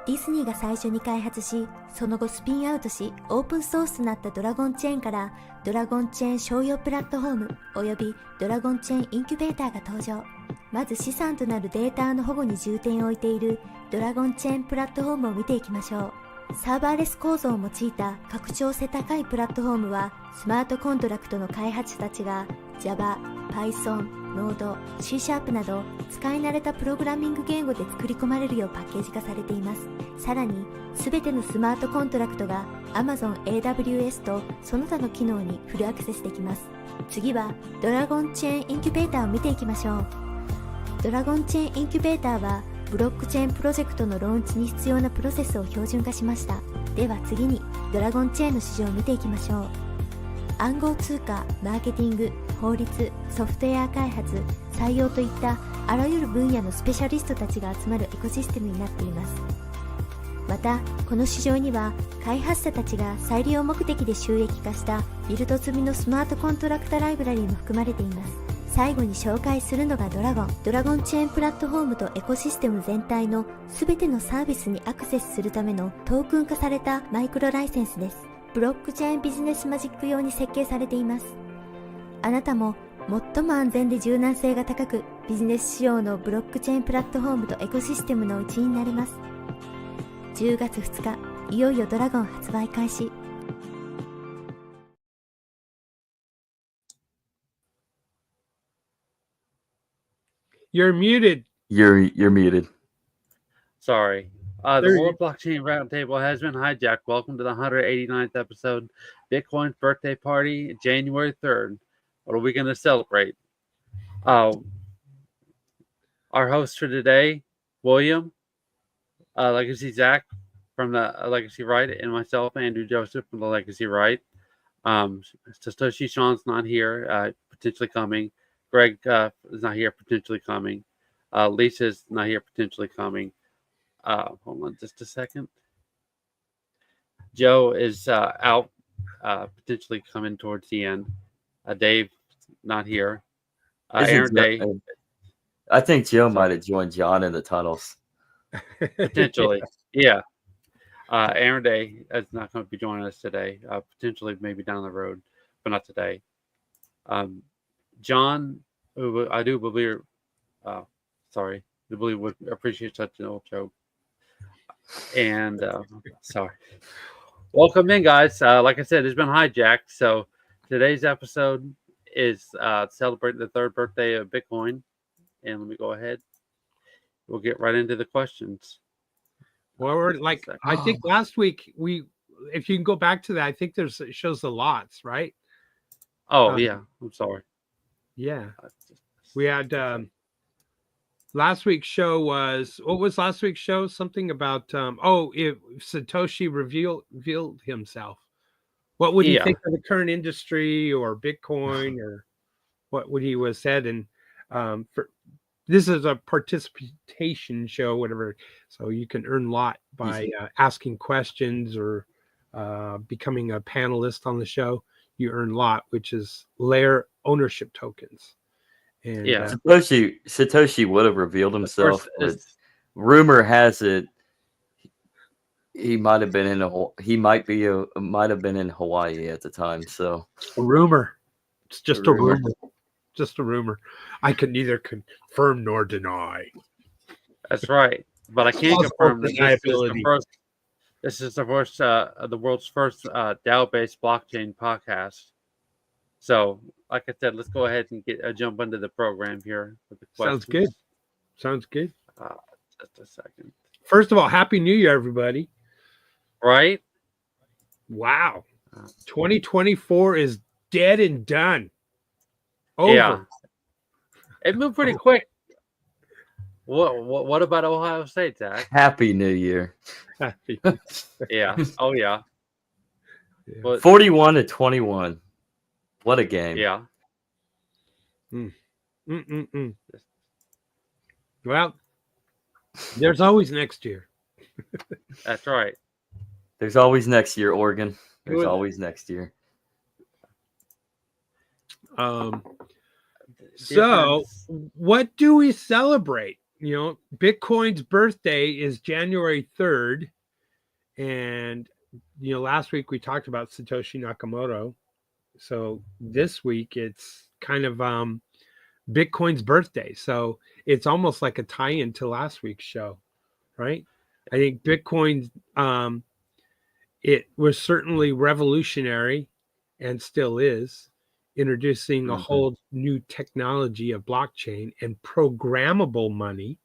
ディズニーが最初に開発し、その後スピンアウトし、オープンソースとなったドラゴンチェーンから、ドラゴンチェーン商用プラットフォームおよびドラゴンチェーンインキュベーターが登場。まず資産となるデータの保護に重点を置いているドラゴンチェーンプラットフォームを見ていきましょう。サーバーレス構造を用いた拡張性高いプラットフォームは、スマートコントラクトの開発者たちが Java、Python、Node、C# など使い慣れたプログラミング言語で作り込まれるようパッケージ化されています。さらに、すべてのスマートコントラクトが Amazon AWS とその他の機能にフルアクセスできます。次はドラゴンチェーンインキュベーターを見ていきましょう。ドラゴンチェーンインキュベーターはブロックチェーンプロジェクトのローンチに必要なプロセスを標準化しました。では次にドラゴンチェーンの市場を見ていきましょう。暗号通貨、マーケティング、法律、ソフトウェア開発、採用といったあらゆる分野のスペシャリストたちが集まるエコシステムになっています。また、この市場には開発者たちが再利用目的で収益化したビルド済みのスマートコントラクタライブラリーも含まれています。最後に紹介するのがドラゴンチェーンプラットフォームとエコシステム全体のすべてのサービスにアクセスするためのトークン化されたマイクロライセンスです。ブロックチェーンビジネスマジック用に設計されています。あなたも最も安全で柔軟性が高くビジネス仕様のブロックチェーンプラットフォームとエコシステムの一員になれます。10月2日、いよいよドラゴン発売開始。You're muted. You're muted. Sorry. The World Blockchain Roundtable has been hijacked. Welcome to the 189th episode. Bitcoin's birthday party, January 3rd. What are we going to celebrate? Our host for today, William, Legacy Zach from the Legacy Right, and myself, Andrew Joseph from the Legacy Right. Satoshi Sean's not here, potentially coming. Greg is not here, potentially coming. Lisa's not here, potentially coming. Hold on just a second. Joe is out, potentially coming towards the end. Dave, not here. Aaron Day. I think Joe might have joined John in the tunnels. Potentially, yeah. Aaron Day is not going to be joining us today. Potentially, maybe down the road, but not today. John, who I do believe, would appreciate such an old joke. And sorry. Welcome in, guys. Like I said, it's been hijacked. So today's episode is celebrating the third birthday of Bitcoin. And let me go ahead. We'll get right into the questions. Well, we're like, I think last week if you can go back to that, I think it shows the lots, right? Oh, yeah. I'm sorry. Yeah. We had last week's show what was last week's show? Something about if Satoshi revealed himself. What would he think of the current industry or Bitcoin, or what would he have said? And this is a participation show, whatever. So you can earn a lot by asking questions or becoming a panelist on the show. You earn a lot, which is layer ownership tokens. And Satoshi would have revealed himself, but rumor has it he might have been might have been in Hawaii at the time. So a rumor. It's just a rumor. Just a rumor. I can neither confirm nor deny. That's right. But I can confirm that this is the world's first DAO-based blockchain podcast. So, like I said, let's go ahead and jump into the program here with the questions. Sounds good. Just a second. First of all, Happy New Year, everybody. Right? Wow. 2024 is dead and done. Over. Yeah. It moved pretty quick. What about Ohio State, Zach? Happy New Year. Yeah. Oh, yeah. 41-21. What a game. Yeah. Well, there's always next year. That's right. There's always next year, Oregon. There's always next year. So what do we celebrate? Bitcoin's birthday is January 3rd. And, last week we talked about Satoshi Nakamoto. So this week it's kind of Bitcoin's birthday. So it's almost like a tie-in to last week's show, right? I think Bitcoin, it was certainly revolutionary and still is, introducing a whole new technology of blockchain and programmable money.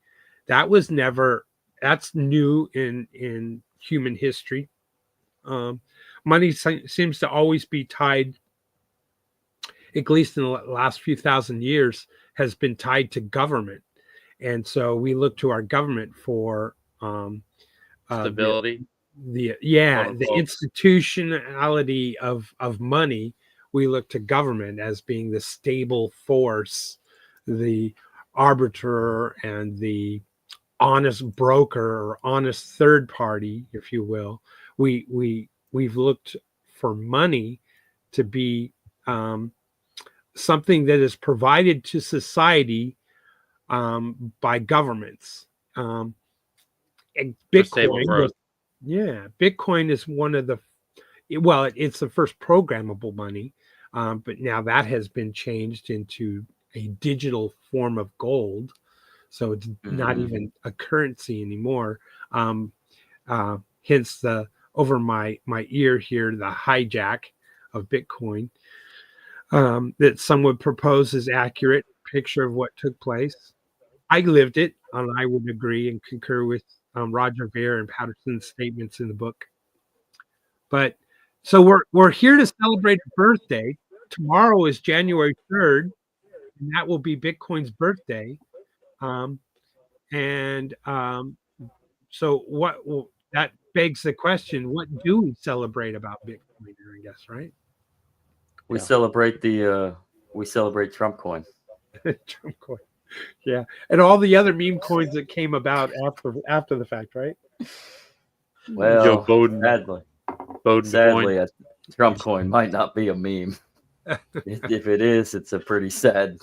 That's new in human history. Money seems to always be tied, at least in the last few thousand years, has been tied to government. And so we look to our government for stability. The institutionality of money. We look to government as being the stable force, the arbiter, and the honest broker or honest third party, if you will. We've looked for money to be something that is provided to society by governments. And Bitcoin, Bitcoin is one of the, it's the first programmable money, but now that has been changed into a digital form of gold. So it's not even a currency anymore. Hence the over my ear here, the hijack of Bitcoin that some would propose is accurate picture of what took place. I lived it, and I would agree and concur with Roger Ver and Patterson's statements in the book. But so we're here to celebrate a birthday. Tomorrow is January 3rd, and that will be Bitcoin's birthday. So that begs the question: what do we celebrate about Bitcoin? I guess, right? We celebrate Trump coin. Trump coin, yeah, and all the other meme coins that came about after the fact, right? Well, Joe Biden, sadly, a Trump coin might not be a meme. If it is, it's a pretty sad,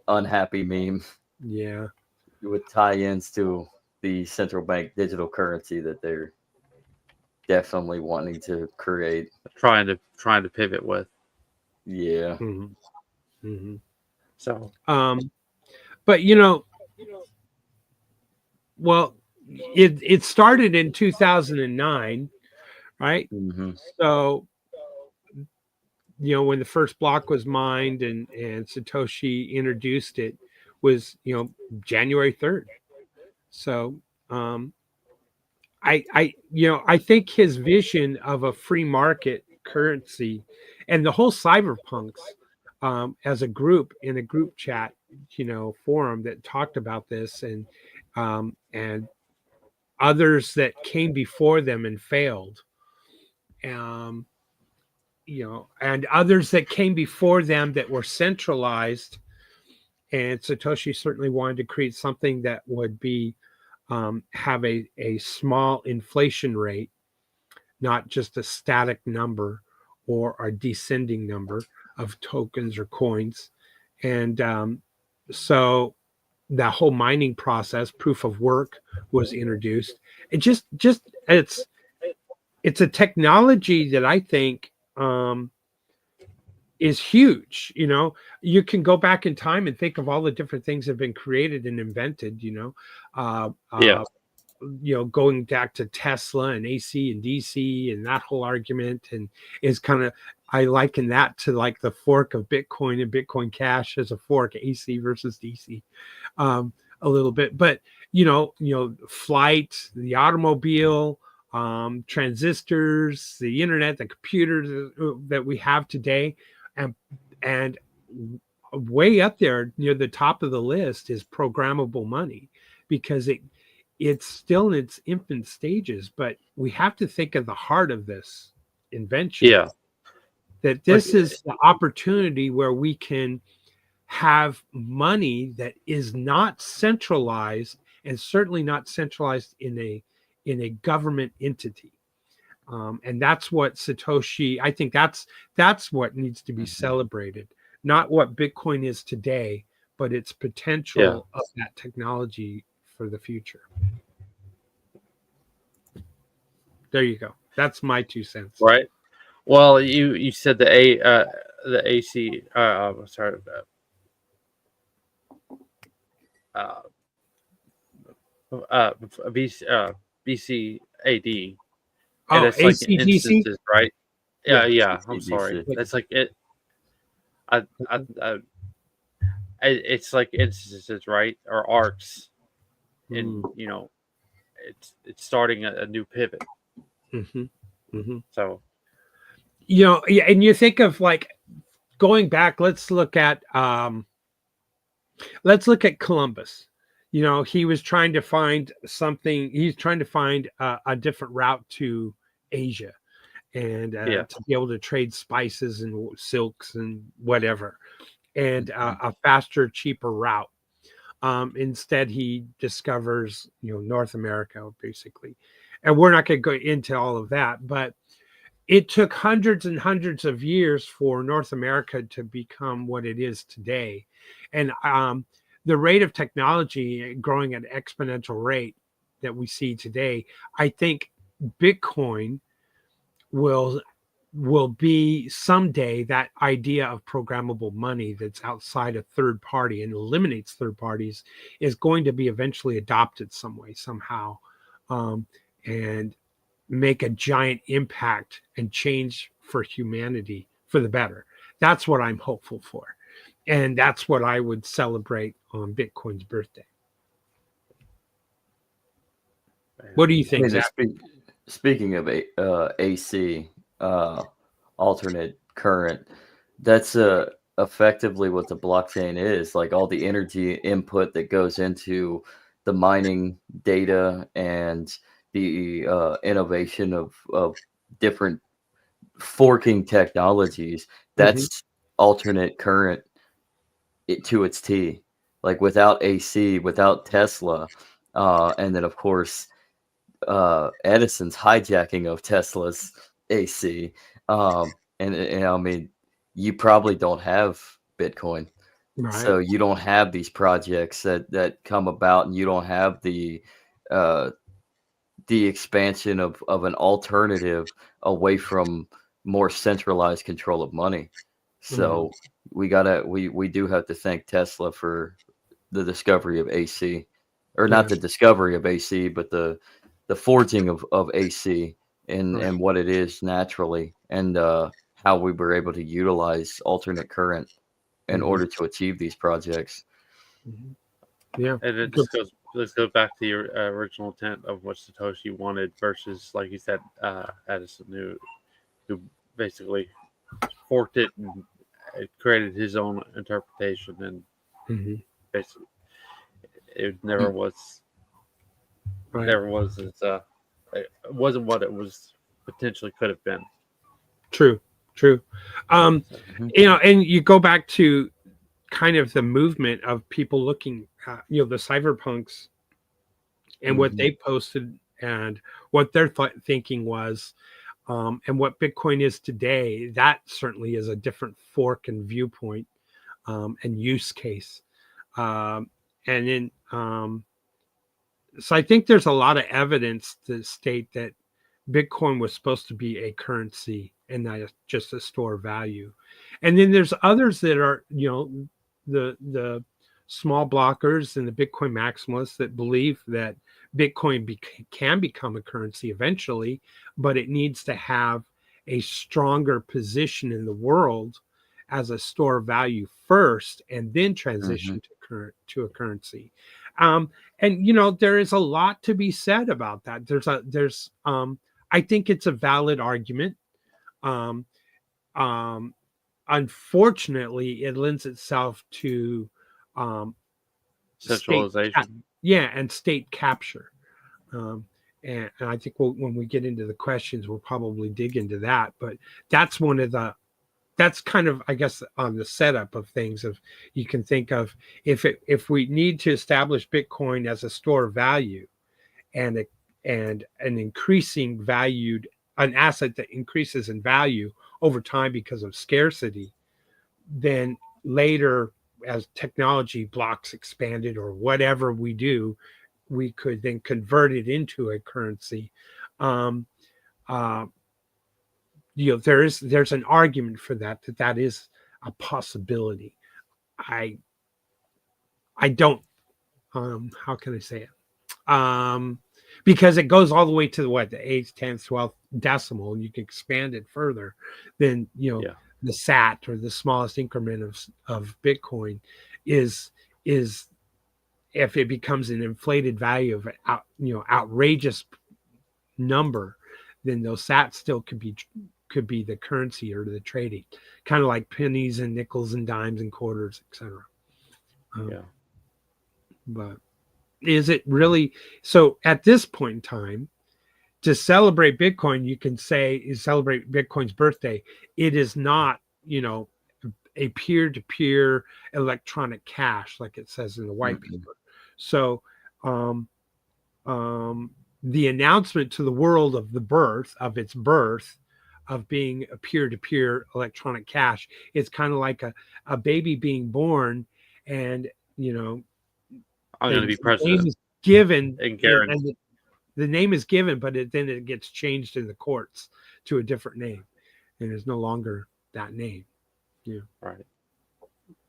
unhappy meme. Yeah, with tie-ins to the central bank digital currency that they're definitely wanting to create, trying to pivot with. Yeah. So, but well, it started in 2009, right? So, when the first block was mined and Satoshi introduced it was, January 3rd. So, I think his vision of a free market currency and the whole cyberpunks as a group in a group chat, forum that talked about this and others that came before them and failed, and others that came before them that were centralized. And Satoshi certainly wanted to create something that would be have a small inflation rate, not just a static number or a descending number of tokens or coins. And so the whole mining process, proof of work, was introduced. It just it's a technology that I think is huge. You can go back in time and think of all the different things that have been created and invented, going back to Tesla and AC and DC and that whole argument, and is kind of, I liken that to like the fork of Bitcoin and Bitcoin Cash as a fork, AC versus DC, a little bit. But flight, the automobile, transistors, the internet, the computers that we have today, and way up there near the top of the list is programmable money, because it's still in its infant stages, but we have to think of the heart of this invention. Yeah. That this is the opportunity where we can have money that is not centralized, and certainly not centralized in a government entity. And that's what Satoshi, I think that's what needs to be celebrated. Not what Bitcoin is today, but its potential of that technology for the future. There you go. That's my 2 cents. Right. Well, you said the AC. Sorry. BCAD, and Oh, it's like in ACDC. instances, right? Yeah. Yeah. I'm ACDC. sorry. That's like it. It's like instances, right, or arcs, and it's starting a new pivot. Mm-hmm. Mm-hmm. So Yeah, and you think of like going back. Let's look at Columbus. He was trying to find something. He's trying to find a different route to Asia, and to be able to trade spices and silks and whatever, and a faster, cheaper route. Instead, he discovers North America basically, and we're not going to go into all of that, but it took hundreds and hundreds of years for North America to become what it is today, and the rate of technology growing at an exponential rate that we see today. I think Bitcoin will be someday that idea of programmable money that's outside a third party and eliminates third parties is going to be eventually adopted some way, somehow, and make a giant impact and change for humanity for the better. That's what I'm hopeful for. And that's what I would celebrate on Bitcoin's birthday. What do you think, Zach? Speaking of AC, alternate current, that's effectively what the blockchain is. Like all the energy input that goes into the mining data and the innovation of different forking technologies, that's alternate current to its T. Like without AC, without Tesla, and then of course Edison's hijacking of Tesla's AC, and I mean, you probably don't have Bitcoin, Right. so you don't have these projects that come about, and you don't have the expansion of an alternative away from more centralized control of money. So we do have to thank Tesla for the discovery of AC, or not the discovery of AC, but the forging of AC and what it is naturally, and how we were able to utilize alternate current in order to achieve these projects. Yeah, and it just goes. Let's go back to your original intent of what Satoshi wanted versus, like you said, Edison, who basically forked it and created his own interpretation, and basically it never was. Never was as it wasn't what it was potentially could have been. True. And you go back to kind of the movement of people looking at, the cypherpunks and what they posted and what their thinking was, and what Bitcoin is today. That certainly is a different fork and viewpoint, and use case. And then, so I think there's a lot of evidence to state that Bitcoin was supposed to be a currency and not just a store of value. And then there's others that are, the small blockers and the Bitcoin maximalists that believe that Bitcoin can become a currency eventually, but it needs to have a stronger position in the world as a store of value first, and then transition to a currency. And there is a lot to be said about that. I think it's a valid argument. Unfortunately, it lends itself to centralization. And state capture. And I think when we get into the questions, we'll probably dig into that. But that's that's kind of, I guess, on the setup of things. Of you can think of if we need to establish Bitcoin as a store of value, and an increasing valued, an asset that increases in value over time because of scarcity, then later, as technology blocks expanded or whatever we do, we could then convert it into a currency. There's an argument for that is a possibility. I don't how can I say it? Because it goes all the way to the 8th, 10th, 12th decimal, and you can expand it further. Then the SAT, or the smallest increment of Bitcoin, is if it becomes an inflated value of outrageous number, then those SATs still could be the currency or the trading, kind of like pennies and nickels and dimes and quarters, etc. But is it really so? At this point in time, to celebrate Bitcoin, you can say is celebrate Bitcoin's birthday. It is not, a peer-to-peer electronic cash like it says in the white paper. So the announcement to the world of its birth of being a peer-to-peer electronic cash is kind of like a baby being born, and I'm going to be president. The name is given, and the name is given, but then it gets changed in the courts to a different name, and it's no longer that name. Yeah. Right.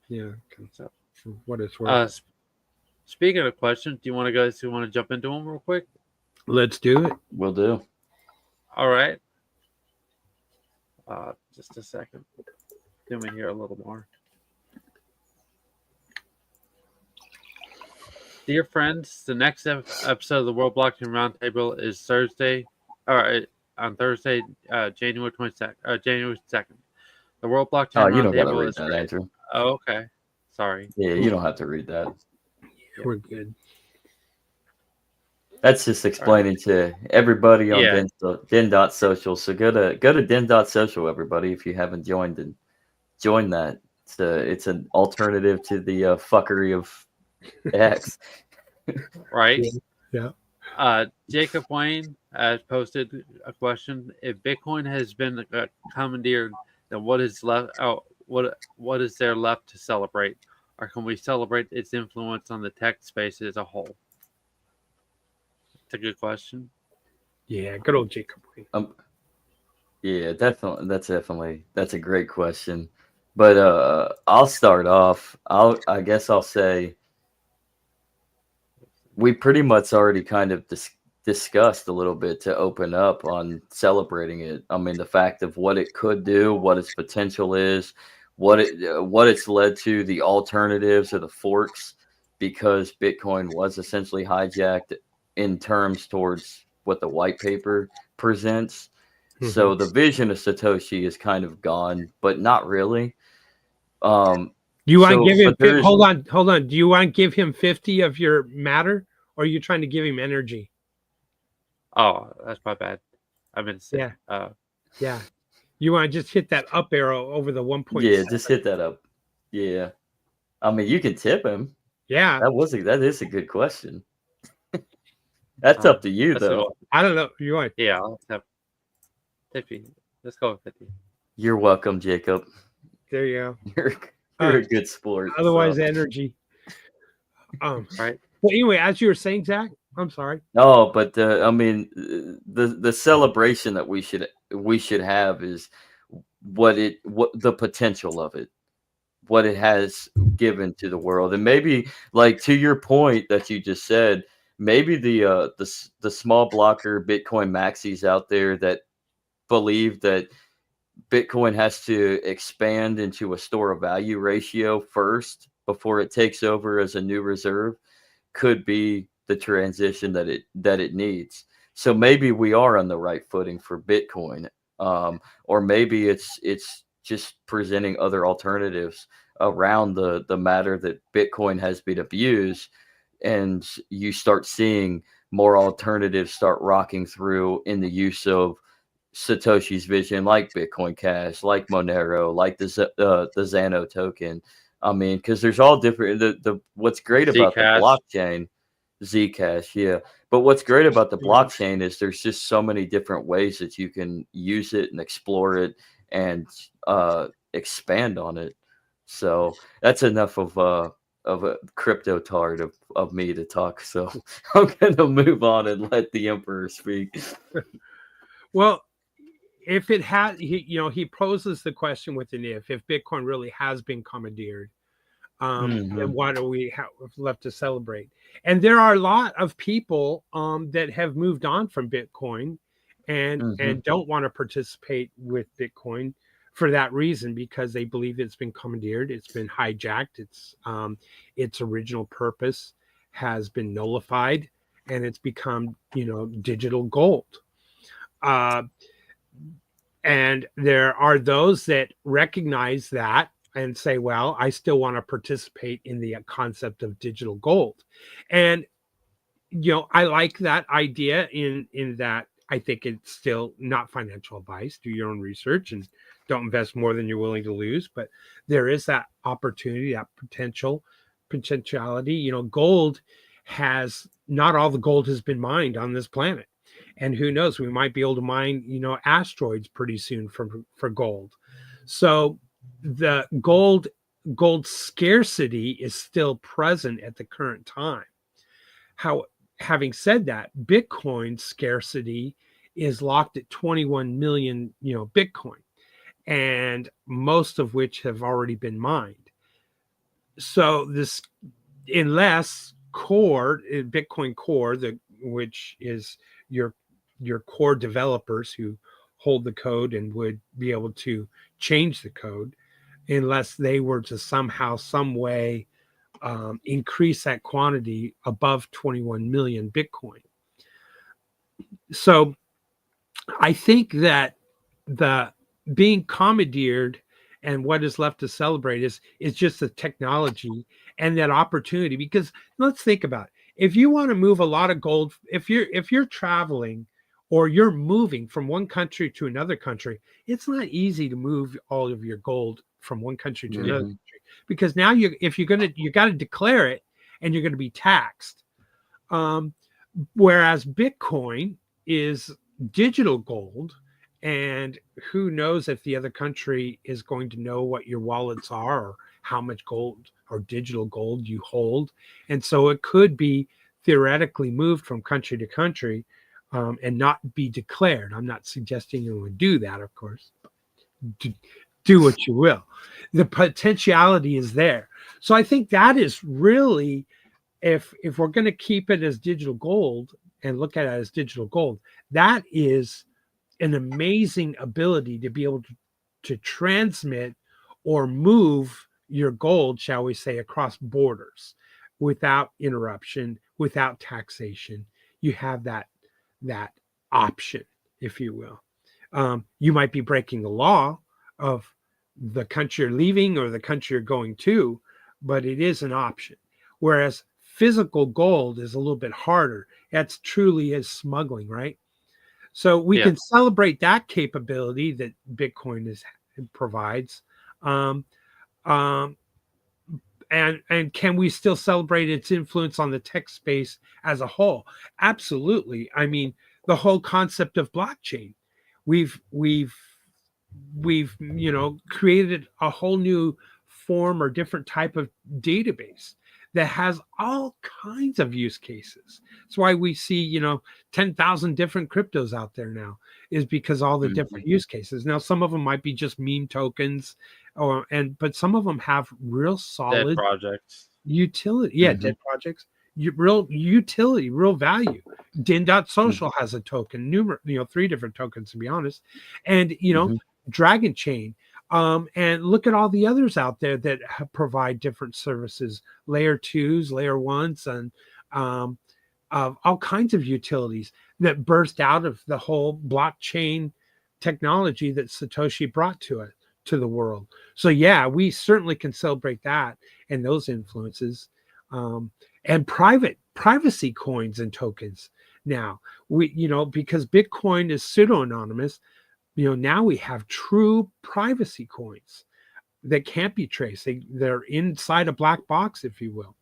Yeah. So, for what it's worth. Speaking of questions, do you want to jump into them real quick? Let's do it. Will do. All right. Just a second. Let me hear a little more. Dear friends, the next episode of the World Blockchain Roundtable is on Thursday, January 22nd. January 2nd. The World Blockchain you don't gotta Roundtable read is that, Andrew. Oh, okay. Sorry. Yeah, you don't have to read that. We're good. That's just explaining to everybody on Den.social. So go to Den.social, everybody, if you haven't joined, and join that. It's an alternative to the fuckery of X. Right. Yeah. Jacob Wayne has posted a question: if Bitcoin has been commandeered, then what is left? What is there left to celebrate, or can we celebrate its influence on the tech space as a whole? It's a good question. Yeah, good old Jacob Wayne. Yeah, definitely. That's a great question. But I'll start off. I guess I'll say we pretty much already kind of discussed a little bit to open up on celebrating it. I mean, the fact of what it could do, what its potential is, what it's led to, the alternatives or the forks, because Bitcoin was essentially hijacked in terms towards what the white paper presents. Mm-hmm. So the vision of Satoshi is kind of gone, but not really. You want to give him? Hold on. Do you want to give him 50 of your matter, or are you trying to give him energy? Oh, that's my bad. I meant to say. Yeah. Yeah. You want to just hit that up arrow over the 1.7? Yeah, just hit that up. Yeah. I mean, you can tip him. Yeah. That is a good question. That's up to you, though. I don't know. You want? Yeah, I'll have 50. Let's go with 50. You're welcome, Jacob. There you go. You're a good sport. Otherwise, energy. Right. Well, anyway, as you were saying, Zach, I'm sorry. No, but I mean, the celebration that we should have is what the potential of it, what it has given to the world, and maybe, like, to your point that you just said, maybe the small blocker Bitcoin maxis out there that believe that Bitcoin has to expand into a store of value ratio first before it takes over as a new reserve could be the transition that it needs. So maybe we are on the right footing for Bitcoin, or maybe it's just presenting other alternatives around the matter that Bitcoin has been abused, and you start seeing more alternatives start rocking through in the use of Satoshi's vision, like Bitcoin Cash, like Monero, like the Xano token. I mean, because there's all different. The what's great about the blockchain, Zcash, yeah. But what's great about the blockchain is there's just so many different ways that you can use it and explore it and expand on it. So that's enough of a crypto tard of me to talk. So I'm gonna move on and let the emperor speak. Well, if it had, he poses the question with an if Bitcoin really has been commandeered, then what do we have left to celebrate? And there are a lot of people that have moved on from Bitcoin and don't want to participate with Bitcoin for that reason, because they believe it's been commandeered, it's been hijacked, its original purpose has been nullified, and it's become digital gold. And there are those that recognize that and say, well, I still want to participate in the concept of digital gold. And, I like that idea in that I think it's still not financial advice. Do your own research and don't invest more than you're willing to lose. But there is that opportunity, that potentiality. Gold not all the gold has been mined on this planet. And who knows, we might be able to mine, asteroids pretty soon for gold. So the gold scarcity is still present at the current time. Having said that, Bitcoin scarcity is locked at 21 million, Bitcoin, and most of which have already been mined. So this, unless Bitcoin Core, which is your core developers who hold the code and would be able to change the code, unless they were to somehow, some way increase that quantity above 21 million Bitcoin. So I think that the being commandeered and what is left to celebrate is just the technology and that opportunity. Because let's think about it. If you want to move a lot of gold, if you're traveling or you're moving from one country to another country, it's not easy to move all of your gold from one country to another country, because now you got to declare it and you're going to be taxed. Whereas Bitcoin is digital gold, and who knows if the other country is going to know what your wallets are or how much gold or digital gold you hold. And so it could be theoretically moved from country to country and not be declared. I'm not suggesting you would do that, of course. Do what you will. The potentiality is there. So I think that is really, if we're going to keep it as digital gold and look at it as digital gold, that is an amazing ability to be able to transmit or move your gold, shall we say, across borders without interruption, without taxation. You have that option, if you will. You might be breaking the law of the country you're leaving or the country you're going to, but it is an option. Whereas physical gold is a little bit harder. That's truly is smuggling, right? So we can celebrate that capability that Bitcoin provides. And can we still celebrate its influence on the tech space as a whole? Absolutely. I mean, the whole concept of blockchain, we've created a whole new form or different type of database that has all kinds of use cases. That's why we see, 10,000 different cryptos out there now, is because all the different use cases. Now, some of them might be just meme tokens, but some of them have real solid dead projects, utility. Yeah, dead projects, real utility, real value. Din.social has a token, 3 different tokens, to be honest. And, Dragon Chain. And look at all the others out there that provide different services, layer 2s, layer 1s, and all kinds of utilities that burst out of the whole blockchain technology that Satoshi brought to the world. So yeah, we certainly can celebrate that and those influences, and privacy coins and tokens. Now because Bitcoin is pseudo-anonymous, now we have true privacy coins that can't be traced. They're inside a black box, if you will.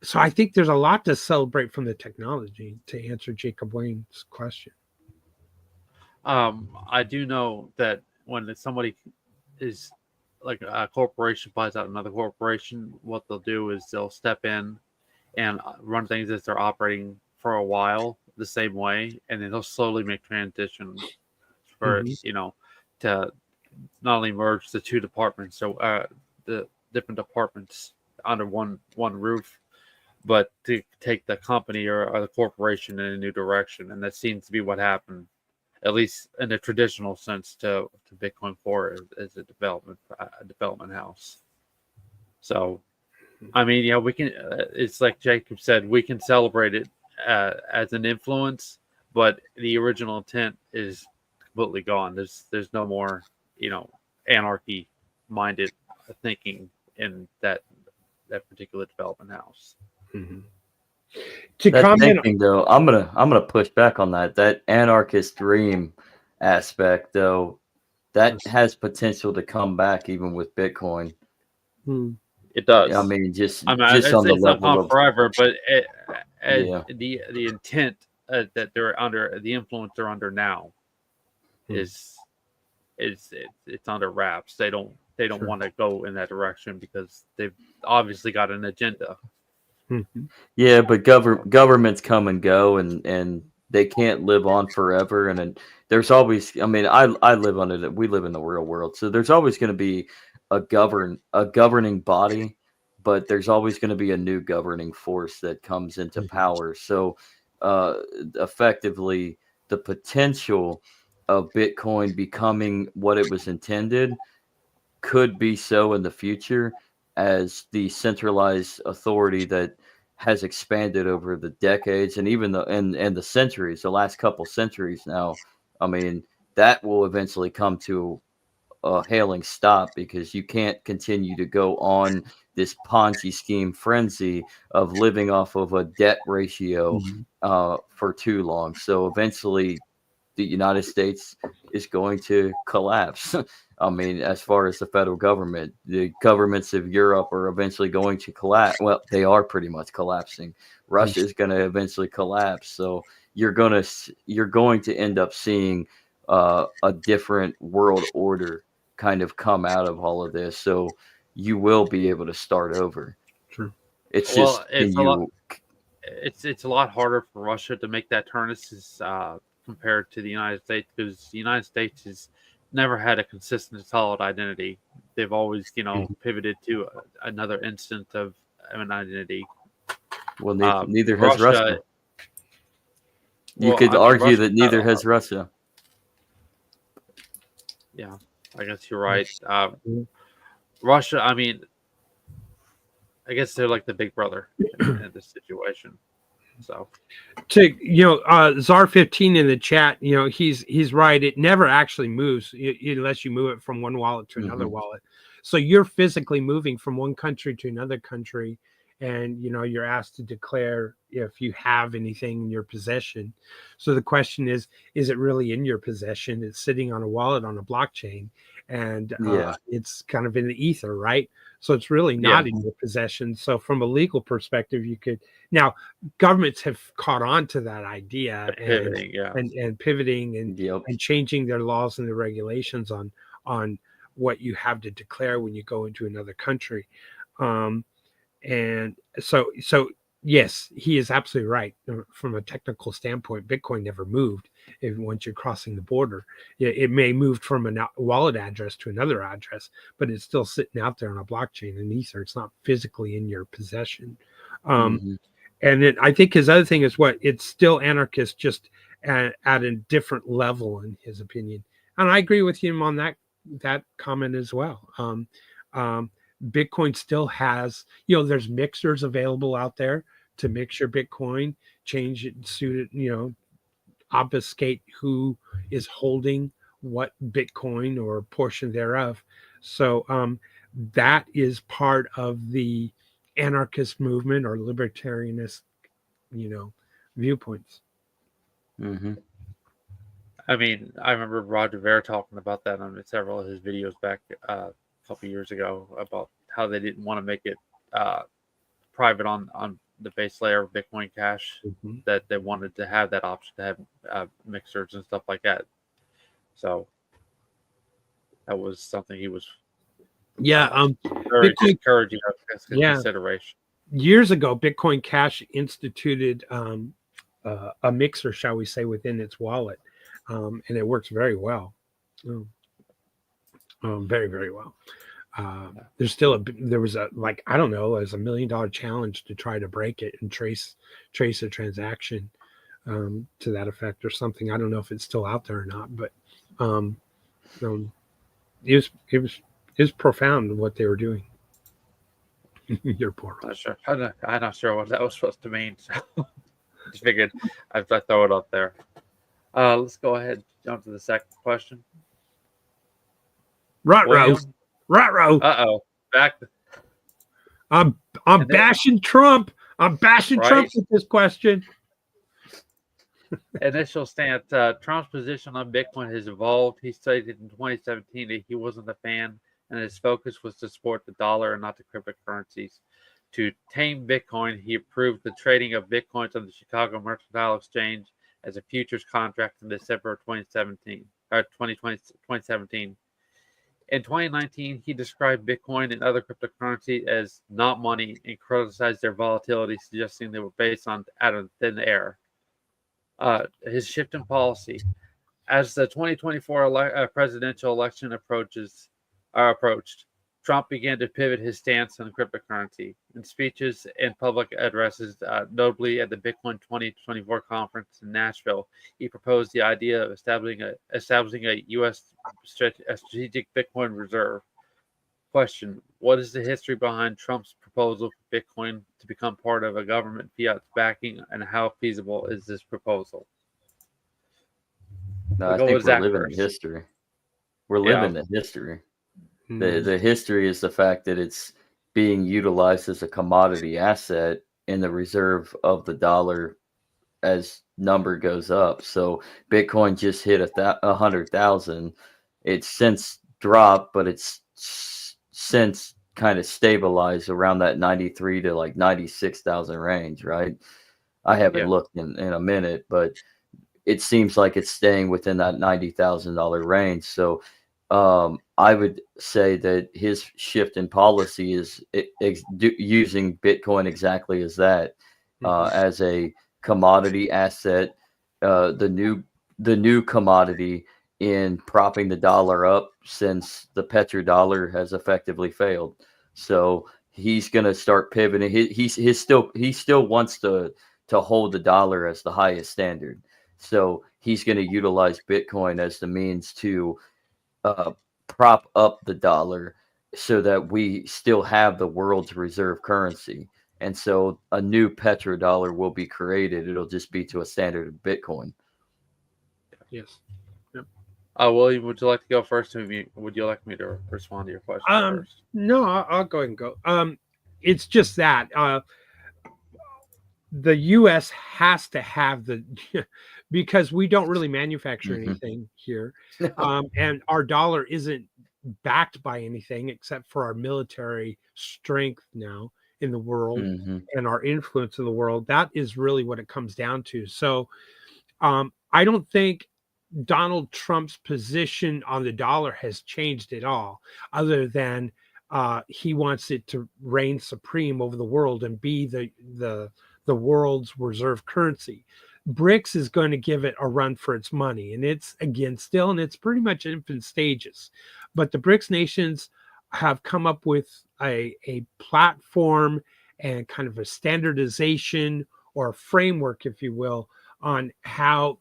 So I think there's a lot to celebrate from the technology, to answer Jacob Wayne's question. I do know that when somebody is like a corporation buys out another corporation, what they'll do is they'll step in and run things as they're operating for a while the same way, and then they'll slowly make transition for to not only merge the two departments, so the different departments under one roof, but to take the company or the corporation in a new direction. And that seems to be what happened, at least in the traditional sense, to Bitcoin Core as a development house. So, I mean, we can. It's like Jacob said, we can celebrate it as an influence, but the original intent is completely gone. There's no more, anarchy minded thinking in that particular development house. Mm-hmm. To that comment, thinking though, I'm gonna push back on that anarchist dream aspect though. That has potential to come back even with Bitcoin. It does. I mean, just on the it's not level gone of forever, but yeah. the intent that they're under, the influence they're under now, is it's under wraps. They don't Sure. want to go in that direction because they've obviously got an agenda. Mm-hmm. Yeah, but governments come and go, and they can't live on forever. And then there's always, I mean, I live under that. We live in the real world, so there's always going to be a governing body, but there's always going to be a new governing force that comes into power. So, effectively, the potential of Bitcoin becoming what it was intended could be so in the future, as the centralized authority that has expanded over the decades and even the centuries, the last couple centuries now. I mean, that will eventually come to a hailing stop, because you can't continue to go on this Ponzi scheme frenzy of living off of a debt ratio for too long. So eventually, the United States is going to collapse. I mean, as far as the federal government, the governments of Europe are eventually going to collapse. Well, they are pretty much collapsing. Russia is going to eventually collapse. So you're going to end up seeing a different world order kind of come out of all of this. So you will be able to start over. True. It's Well, just it's a lot harder for Russia to make that turn. This is compared to the United States, because the United States has never had a consistent, solid identity. They've always, pivoted to another instant of an identity. Well, neither has Russia. You could argue Russia, that neither has Russia. Yeah, I guess you're right. Russia, I mean, I guess they're like the big brother in this situation. So, Czar 15 in the chat, he's right. It never actually moves unless you move it from one wallet to another wallet. So you're physically moving from one country to another country, and you're asked to declare if you have anything in your possession. So the question is it really in your possession? It's sitting on a wallet on a blockchain, and it's kind of in the ether, right? So it's really not in your possession. So from a legal perspective, you could now governments have caught on to that idea and pivoting and changing their laws and the regulations on what you have to declare when you go into another country. And so yes, he is absolutely right. From a technical standpoint, Bitcoin never moved. Once you're crossing the border, it may move from a wallet address to another address, but it's still sitting out there on a blockchain in Ether. It's not physically in your possession. And then I think his other thing is it's still anarchist, just at a different level, in his opinion. And I agree with him on that comment as well. Bitcoin still has, there's mixers available out there to mix your Bitcoin, change it, suit it, obfuscate who is holding what Bitcoin or a portion thereof. So that is part of the anarchist movement or libertarianist, viewpoints. I mean, I remember Roger Ver talking about that on several of his videos back a couple years ago, about how they didn't want to make it private on the base layer of Bitcoin Cash, that they wanted to have that option to have mixers and stuff like that. So that was something he was Yeah. Very Bitcoin. encouraging Yeah. consideration. Years ago, Bitcoin Cash instituted a mixer, shall we say, within its wallet, and it works very well. Very, very well. There's still there was a, like, I don't know, there's $1 million challenge to try to break it and trace a transaction to that effect or something. I don't know if it's still out there or not, but it was profound what they were doing. You're poor. Not sure. I'm not sure what that was supposed to mean. So just figured I'd throw it up there. Let's go ahead and jump to the second question. Ruh-roh. Back. I'm bashing Trump. I'm bashing Trump with this question. Initial stance. Trump's position on Bitcoin has evolved. He stated in 2017 that he wasn't a fan, and his focus was to support the dollar and not the cryptocurrencies. To tame Bitcoin, he approved the trading of Bitcoins on the Chicago Mercantile Exchange as a futures contract in December of 2017. In 2019, he described Bitcoin and other cryptocurrencies as not money and criticized their volatility, suggesting they were based out of thin air. His shift in policy. As the 2024 presidential election approached, Trump began to pivot his stance on cryptocurrency. In speeches and public addresses, notably at the Bitcoin 2024 conference in Nashville, he proposed the idea of establishing a U.S. strategic Bitcoin reserve. Question: what is the history behind Trump's proposal for Bitcoin to become part of a government fiat's backing, and how feasible is this proposal? No, I think we're living in history. We're living in history. The history is the fact that it's being utilized as a commodity asset in the reserve of the dollar as number goes up. So Bitcoin just hit 100,000. It's since dropped, but it's since kind of stabilized around that 93 to like 96,000 range, right? I haven't looked in a minute, but it seems like it's staying within that $90,000 range. So I would say that his shift in policy is using Bitcoin exactly as that, as a commodity asset, the new commodity in propping the dollar up since the petrodollar has effectively failed. So he's going to start pivoting. He still wants to hold the dollar as the highest standard. So he's going to utilize Bitcoin as the means to prop up the dollar so that we still have the world's reserve currency. And so a new petrodollar will be created. It'll just be to a standard of Bitcoin. Yes. Yep. William, would you like to go first? Would you like me to respond to your question first? No, I'll go ahead and go. It's just that the U.S. has to have because we don't really manufacture anything here, and our dollar isn't backed by anything except for our military strength now in the world and our influence in the world. That is really what it comes down to. So I don't think Donald Trump's position on the dollar has changed at all, other than he wants it to reign supreme over the world and be the world's reserve currency. BRICS is going to give it a run for its money, and it's again still in its pretty much infant stages. But the BRICS nations have come up with a platform and kind of a standardization or a framework, if you will, on how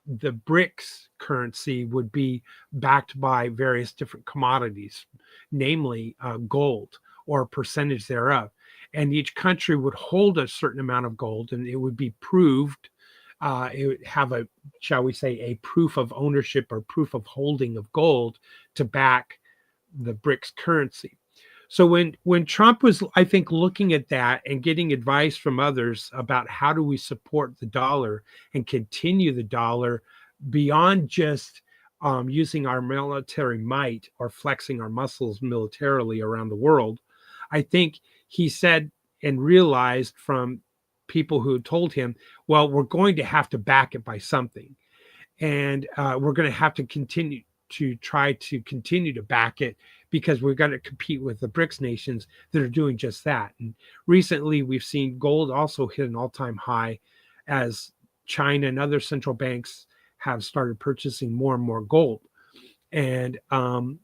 the BRICS currency would be backed by various different commodities, namely gold or a percentage thereof. And each country would hold a certain amount of gold, and it would be proved. It would have a, shall we say, a proof of ownership or proof of holding of gold to back the BRICS currency. So when Trump was, I think, looking at that and getting advice from others about how do we support the dollar and continue the dollar beyond just using our military might or flexing our muscles militarily around the world, I think he said and realized from people who told him, well, we're going to have to back it by something. And we're going to have to continue to try to continue to back it because we've got to compete with the BRICS nations that are doing just that. And recently we've seen gold also hit an all-time high as China and other central banks have started purchasing more and more gold. And the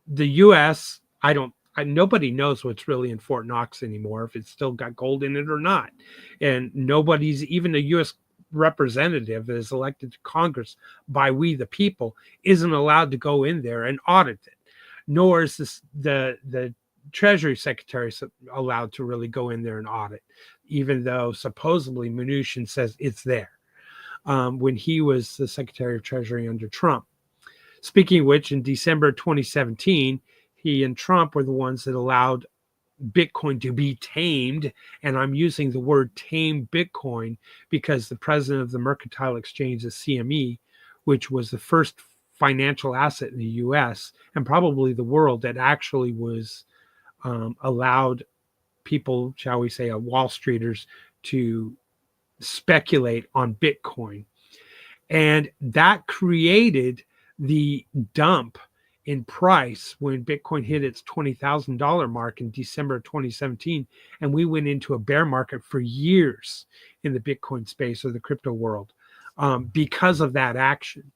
U.S., nobody knows what's really in Fort Knox anymore, if it's still got gold in it or not. And nobody's, even a U.S. representative that is elected to Congress by we the people, isn't allowed to go in there and audit it. Nor is the Treasury Secretary allowed to really go in there and audit, even though supposedly Mnuchin says it's there, when he was the Secretary of Treasury under Trump. Speaking of which, in December 2017, he and Trump were the ones that allowed Bitcoin to be tamed. And I'm using the word tame Bitcoin because the president of the Mercantile Exchange, the CME, which was the first financial asset in the US and probably the world that actually was allowed people, shall we say, Wall Streeters, to speculate on Bitcoin. And that created the dump in price when Bitcoin hit its $20,000 mark in December of 2017. And we went into a bear market for years in the Bitcoin space or the crypto world because of that action.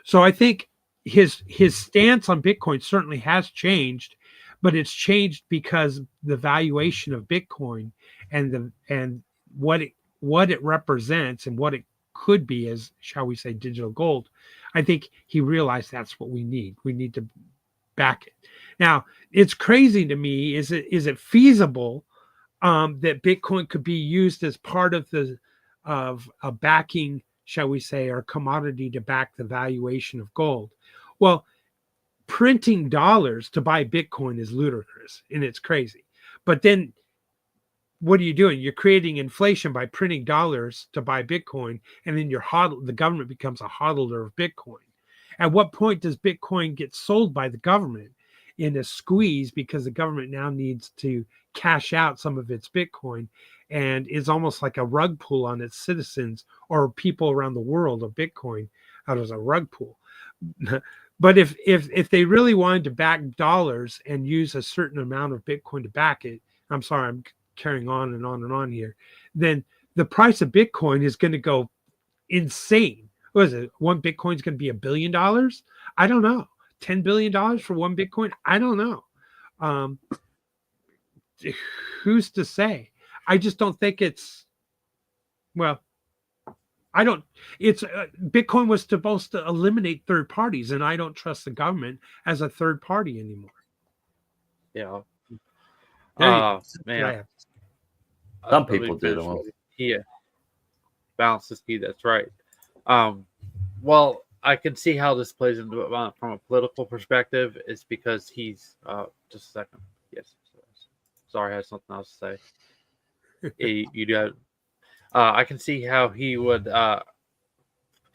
So I think his stance on Bitcoin certainly has changed, but it's changed because the valuation of Bitcoin and what it represents and what it could be as, shall we say, digital gold. I think he realized that's what we need. We need to back it. Now, it's crazy to me. Is it feasible that Bitcoin could be used as part of a backing, shall we say, or commodity to back the valuation of gold? Well, printing dollars to buy Bitcoin is ludicrous and it's crazy. But then what are you doing? You're creating inflation by printing dollars to buy Bitcoin, and then the government becomes a hodler of Bitcoin. At what point does Bitcoin get sold by the government in a squeeze because the government now needs to cash out some of its Bitcoin and is almost like a rug pull on its citizens or people around the world of Bitcoin out as a rug pull? But if they really wanted to back dollars and use a certain amount of Bitcoin to back it, I'm sorry, I'm carrying on and on and on here, then the price of Bitcoin is going to go insane. What is it? One Bitcoin is going to be $1 billion? I don't know. $10 billion for one Bitcoin? I don't know. Who's to say? I just don't think it's, well, I don't, it's Bitcoin was supposed to eliminate third parties, and I don't trust the government as a third party anymore. Yeah. Man. Some people do. Yeah. Balances key. That's right. Well, I can see how this plays into it from a political perspective. It's because he's just a second. Yes. Sorry, I had something else to say. You do. I can see how he would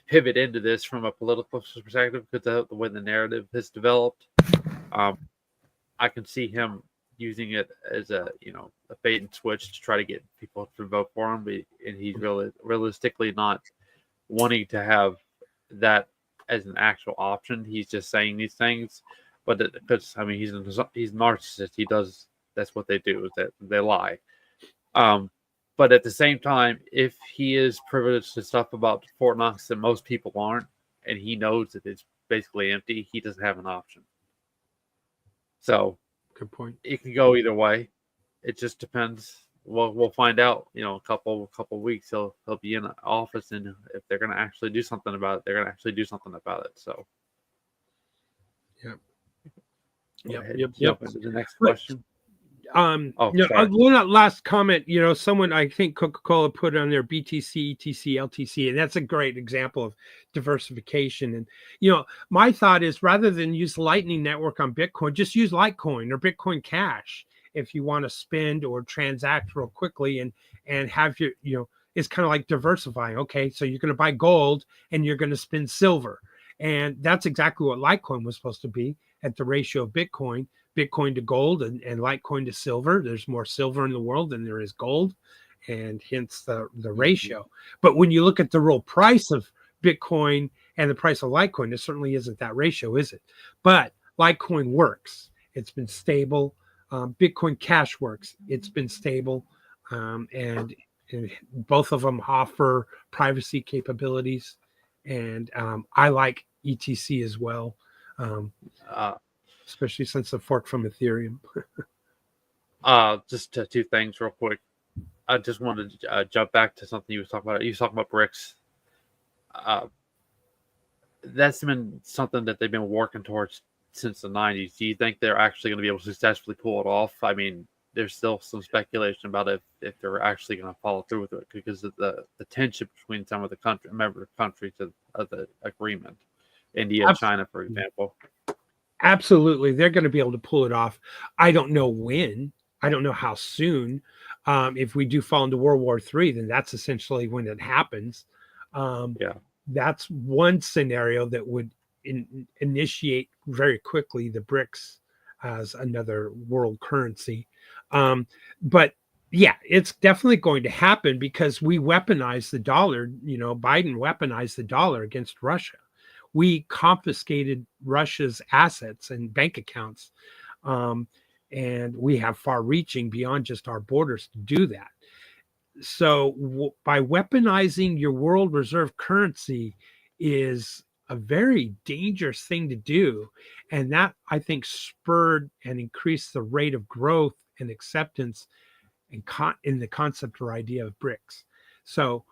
pivot into this from a political perspective because the way the narrative has developed. I can see him using it as a bait and switch to try to get people to vote for him, and he's really realistically not wanting to have that as an actual option. He's just saying these things, but because he's a narcissist. That's what they do, is that they lie. But at the same time, if he is privileged to stuff about Fort Knox that most people aren't, and he knows that it's basically empty, he doesn't have an option. So, good point. It can go either way. It just depends. We'll find out. A couple weeks he'll be in office, and if they're going to actually do something about it, they're going to actually do something about it. So, yep. The next question. One last comment. Someone, I think Coca-Cola put on their BTC, ETC, LTC, and that's a great example of diversification. And my thought is, rather than use Lightning Network on Bitcoin, just use Litecoin or Bitcoin Cash if you want to spend or transact real quickly and have your, it's kind of like diversifying. Okay, so you're going to buy gold and you're going to spend silver, and that's exactly what Litecoin was supposed to be at the ratio of Bitcoin to gold and Litecoin to silver. There's more silver in the world than there is gold, and hence the ratio. But when you look at the real price of Bitcoin and the price of Litecoin, it certainly isn't that ratio, is it? But Litecoin works. It's been stable. Bitcoin Cash works. It's been stable. And both of them offer privacy capabilities. And I like ETC as well, especially since the fork from Ethereum. Just two things real quick. I just wanted to jump back to something you was talking about. You was talking about bricks. That's been something that they've been working towards since the 90s. Do you think they're actually going to be able to successfully pull it off? I mean, there's still some speculation about if they're actually going to follow through with it because of the tension between some of the member countries of the agreement. India, China, for example. Absolutely. They're going to be able to pull it off. I don't know when. I don't know how soon. If we do fall into World War III, then that's essentially when it happens. That's one scenario that would initiate very quickly the BRICS as another world currency. But yeah, it's definitely going to happen because we weaponize the dollar. Biden weaponized the dollar against Russia. We confiscated Russia's assets and bank accounts. And we have far reaching beyond just our borders to do that. So by weaponizing your world reserve currency is a very dangerous thing to do. And that, I think, spurred and increased the rate of growth and acceptance in the concept or idea of BRICS. So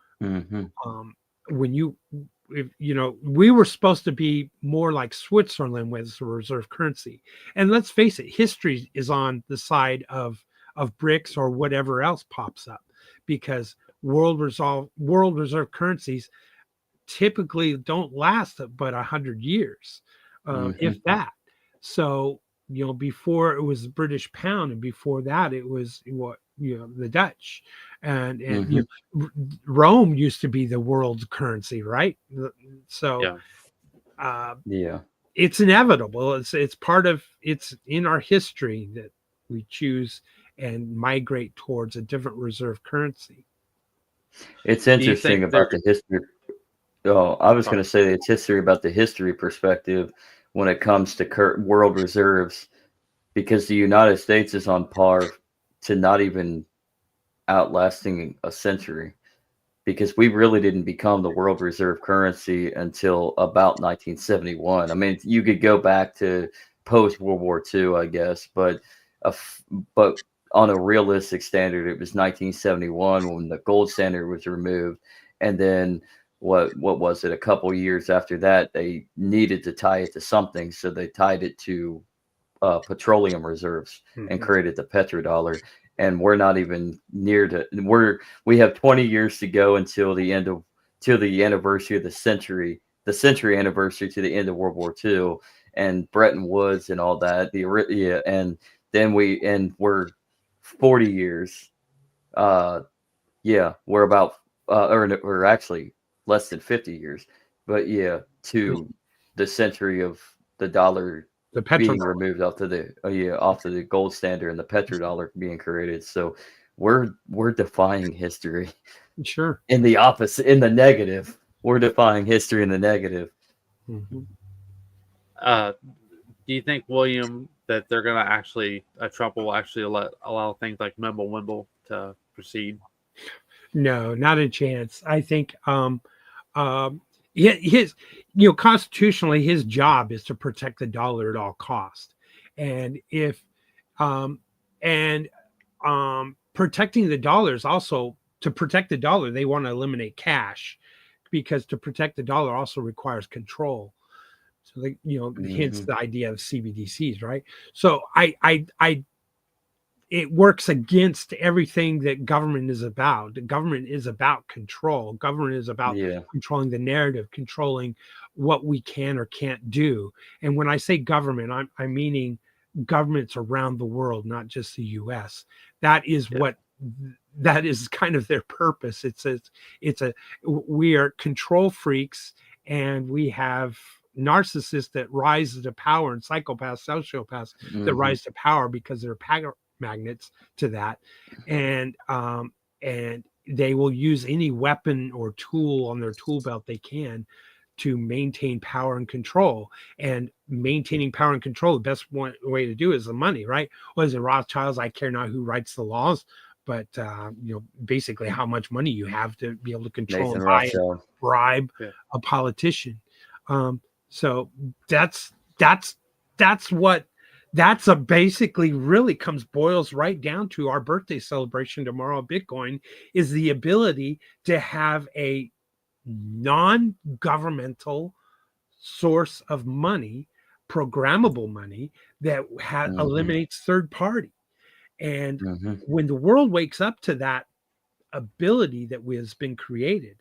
when we were supposed to be more like Switzerland with a reserve currency. And let's face it, history is on the side of BRICS or whatever else pops up, because world reserve currencies typically don't last but 100 years, if that. So, before it was the British pound, and before that it was the Dutch, and Rome used to be the world's currency, right? So it's inevitable. It's part of, it's in our history that we choose and migrate towards a different reserve currency. It's interesting about the history. Oh, I was going to say it's history about the history perspective when it comes to world reserves, because the United States is on par to not even outlasting a century, because we really didn't become the world reserve currency until about 1971. I mean, you could go back to post World War II, I guess, but on a realistic standard, it was 1971 when the gold standard was removed, and then what was it? A couple years after that, they needed to tie it to something, so they tied it to petroleum reserves and created the petrodollar. And we're not even near to. We have 20 years to go until the anniversary of the century anniversary to the end of World War II and Bretton Woods and all that. And then we're 40 years. We're about or actually less than 50 years, but to the century of the dollar being removed off of the gold standard and the petrodollar being created. So we're defying history. Sure. In the opposite, in the negative, we're defying history in the negative. Do you think, William, that they're going to actually, Trump will actually allow things like Mimble-Wimble to proceed? No, not a chance. I think his constitutionally, his job is to protect the dollar at all cost. And if protecting the dollar is also, to protect the dollar, they want to eliminate cash, because to protect the dollar also requires control. So hence the idea of CBDCs, right? So it works against everything that government is about. The government is about control. Government is about controlling the narrative, controlling what we can or can't do. And when I say government, I'm meaning governments around the world, not just the U.S. That is that is kind of their purpose. We are control freaks, and we have narcissists that rise to power, and psychopaths, sociopaths that rise to power because they're power magnets to that, and they will use any weapon or tool on their tool belt they can to maintain power and control. And maintaining power and control, the best way to do is the money, right? Was it Rothschilds? I care not who writes the laws, but basically how much money you have to be able to control Nathan and buy and Rothschild. bribe a politician. So that's what basically really boils right down to our birthday celebration tomorrow. Bitcoin is the ability to have a non-governmental source of money, programmable money that eliminates third party. And when the world wakes up to that ability that has been created,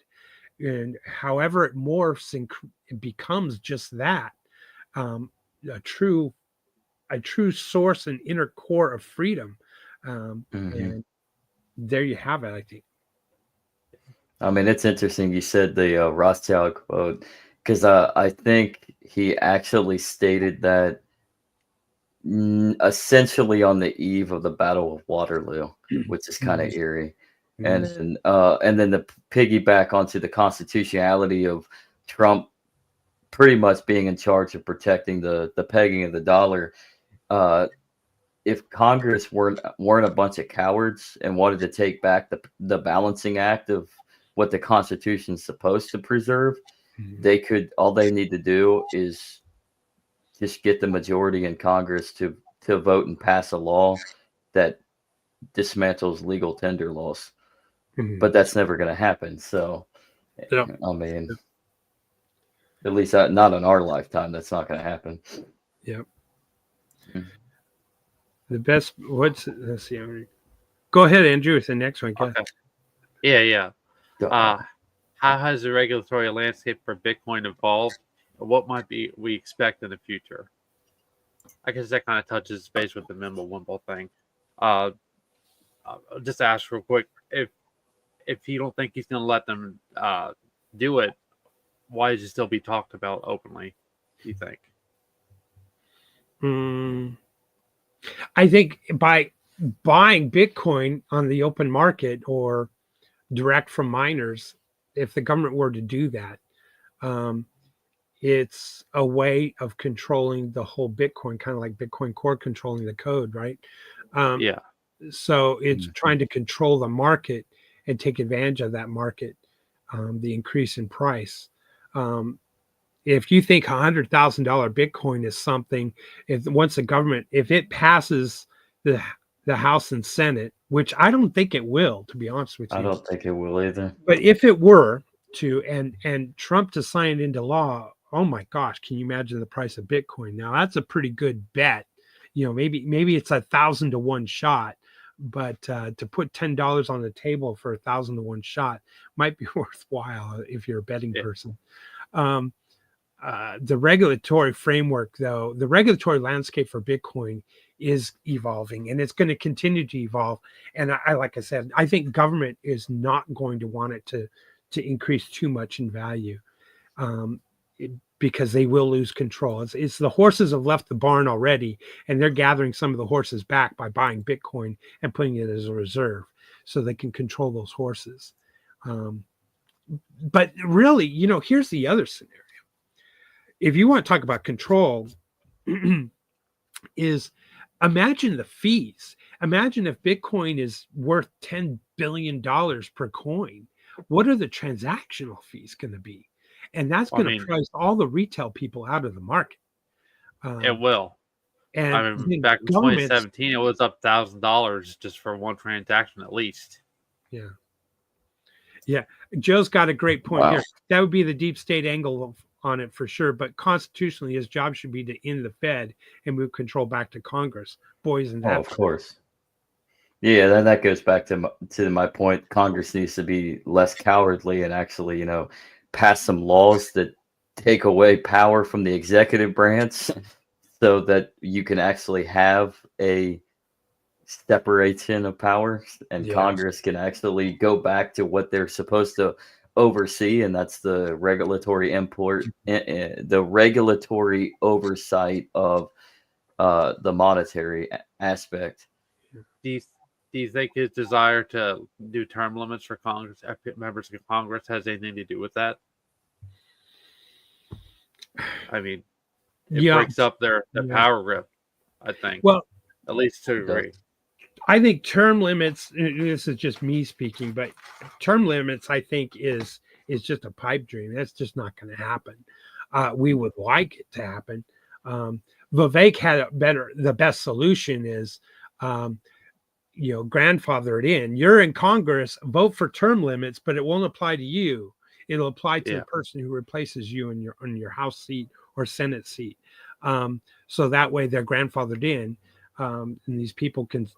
and however it morphs and it becomes just that, a true source and inner core of freedom. And there you have it, I think. I mean, it's interesting you said the Rothschild quote, because I think he actually stated that essentially on the eve of the Battle of Waterloo, which is kind of eerie. And then the piggyback onto the constitutionality of Trump pretty much being in charge of protecting the pegging of the dollar. If Congress weren't a bunch of cowards and wanted to take back the balancing act of what the Constitution's supposed to preserve, all they need to do is just get the majority in Congress to vote and pass a law that dismantles legal tender laws. But that's never going to happen. So, I mean, at least not in our lifetime, that's not going to happen. Yep. The best. Let's see. Go ahead, Andrew. It's the next one. Okay. Yeah. How has the regulatory landscape for Bitcoin evolved? What might we expect in the future? I guess that kind of touches base with the Mimblewimble thing. I'll just ask real quick, if you don't think he's going to let them do it, why does it still be talked about openly, do you think? I think by buying Bitcoin on the open market or direct from miners, if the government were to do that, it's a way of controlling the whole Bitcoin, kind of like Bitcoin Core controlling the code, right? So it's trying to control the market and take advantage of that market, the increase in price. If you think $100,000 Bitcoin is something, once the government, if it passes the House and Senate, which I don't think it will, to be honest with you. I don't think it will either. But if it were to, and Trump to sign it into law, oh my gosh, can you imagine the price of Bitcoin? Now that's a pretty good bet. Maybe it's 1,000 to 1 shot, but to put $10 on the table for 1,000 to 1 shot might be worthwhile if you're a betting person. The regulatory framework, though, the regulatory landscape for Bitcoin is evolving, and it's going to continue to evolve. And like I said, I think government is not going to want it to increase too much in value, because they will lose control. It's the horses have left the barn already, and they're gathering some of the horses back by buying Bitcoin and putting it as a reserve so they can control those horses. But really, here's the other scenario. If you want to talk about control, is imagine the fees. Imagine if Bitcoin is worth $10 billion per coin. What are the transactional fees going to be? And that's going to price all the retail people out of the market. It will. And back in 2017, it was up $1,000 just for one transaction at least. Yeah. Joe's got a great point here. That would be the deep state angle on it for sure. But constitutionally, his job should be to end the Fed and move control back to Congress. Boys and of course. Yeah, then that goes back to my point. Congress needs to be less cowardly and actually, pass some laws that take away power from the executive branch so that you can actually have a separation of power, and Congress can actually go back to what they're supposed to oversee, and that's the regulatory oversight of the monetary aspect. Do you think his desire to do term limits for members of Congress has anything to do with that? I mean, it Yeah. breaks up their Yeah. power grip, I think. Well, At least to a It does. degree. I think term limits, this is just me speaking, but term limits, I think, is just a pipe dream. That's just not going to happen. We would like it to happen. Vivek had the best solution is, grandfather it in. You're in Congress, vote for term limits, but it won't apply to you. It'll apply to the person who replaces you in your House seat or Senate seat. So that way they're grandfathered in, and these people can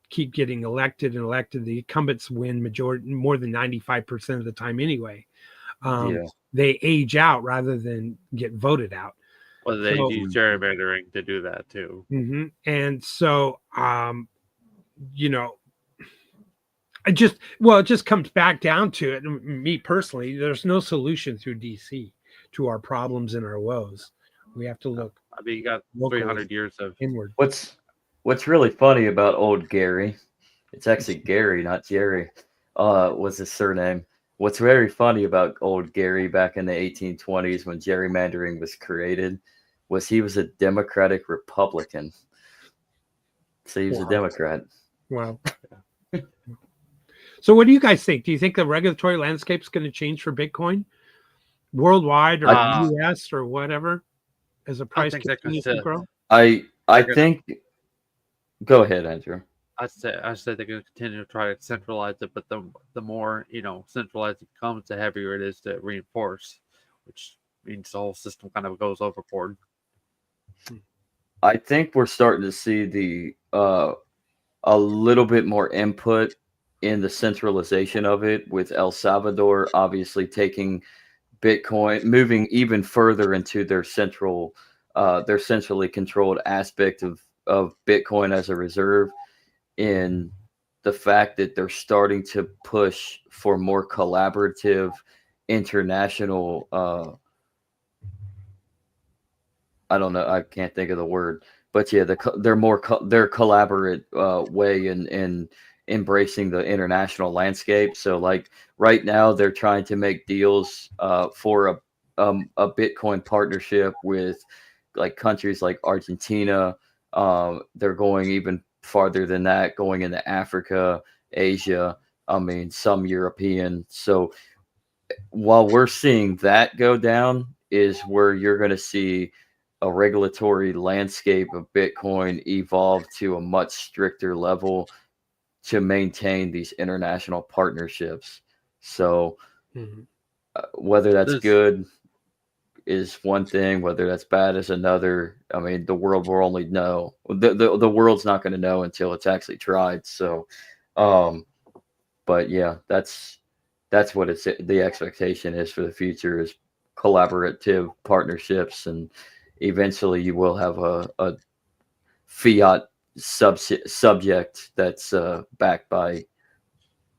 keep getting elected and elected. The incumbents win more than 95% of the time anyway. They age out rather than get voted out. Well, they use gerrymandering to do that too. Mm-hmm. And so, it just comes back down to it. Me personally, there's no solution through DC to our problems and our woes. We have to look. I mean, you got 300 years of inward. What's really funny about old Gary, it's actually Gary, not Jerry, was his surname. What's very funny about old Gary back in the 1820s when gerrymandering was created was he was a Democratic Republican. So he was a Democrat. Wow. So what do you guys think? Do you think the regulatory landscape is going to change for Bitcoin worldwide or US or whatever as the price continues to grow? I think. Go ahead, Andrew. I said they're going to continue to try to centralize it, but the more centralized it becomes, the heavier it is to reinforce, which means the whole system kind of goes overboard. I think we're starting to see a little bit more input in the centralization of it, with El Salvador obviously taking Bitcoin, moving even further into their centrally controlled aspect of Bitcoin as a reserve, in the fact that they're starting to push for more collaborative international I don't know, I can't think of the word, but yeah, they're collaborate way in embracing the international landscape. So like right now they're trying to make deals for a Bitcoin partnership with like countries like Argentina. They're going even farther than that, going into Africa, Asia, some European. So while we're seeing that go down is where you're going to see a regulatory landscape of Bitcoin evolve to a much stricter level to maintain these international partnerships. So whether that's good is one thing, whether that's bad is another. I mean, the world will only know. The world's not going to know until it's actually tried. So, but yeah, that's what the expectation is for the future, is collaborative partnerships, and eventually you will have a fiat subject that's backed by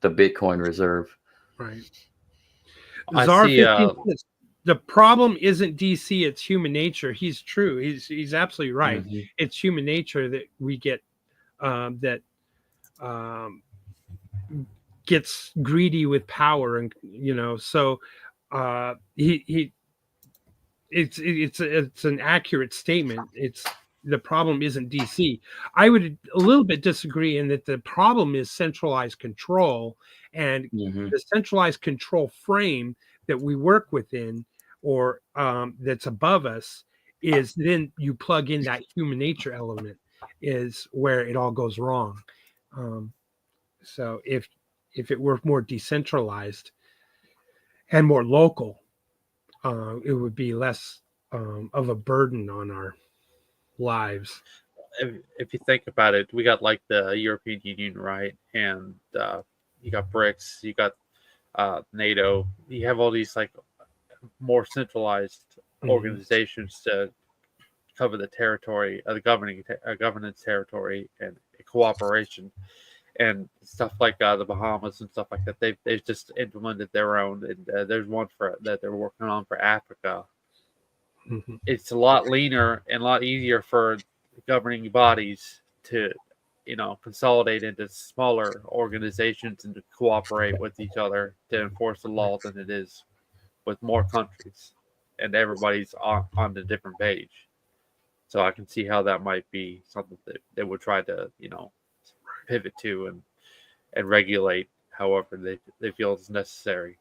the Bitcoin reserve. Right. I see. The problem isn't DC; it's human nature. He's true. He's absolutely right. Mm-hmm. It's human nature that we get gets greedy with power, and so it's an accurate statement. It's the problem isn't DC. I would a little bit disagree in that the problem is centralized control, and the centralized control frame that we work within, or that's above us, is then you plug in that human nature element, is where it all goes wrong. So if it were more decentralized and more local, it would be less of a burden on our lives. If you think about it, we got like the European Union, right? And you got BRICS, you got NATO. You have all these like more centralized organizations to cover the territory, the governance territory, and cooperation, and stuff like the Bahamas and stuff like that. They've just implemented their own, and there's one that they're working on for Africa. It's a lot leaner and a lot easier for governing bodies to consolidate into smaller organizations and to cooperate with each other to enforce the law than it is with more countries. and everybody's on the different page. So I can see how that might be something that they would try to, pivot to and regulate however they feel is necessary.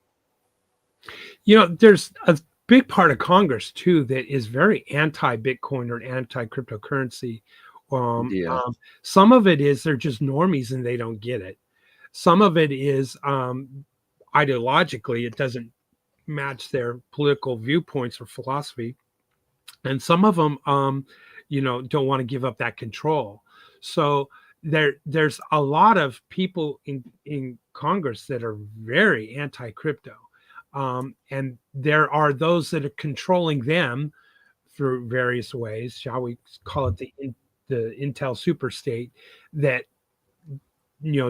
There's a big part of Congress too that is very anti-Bitcoin or anti-cryptocurrency. Some of it is they're just normies and they don't get it. Some of it is ideologically it doesn't match their political viewpoints or philosophy, and some of them don't want to give up that control. So there's a lot of people in Congress that are very anti-crypto, and there are those that are controlling them through various ways, shall we call it the Intel superstate, that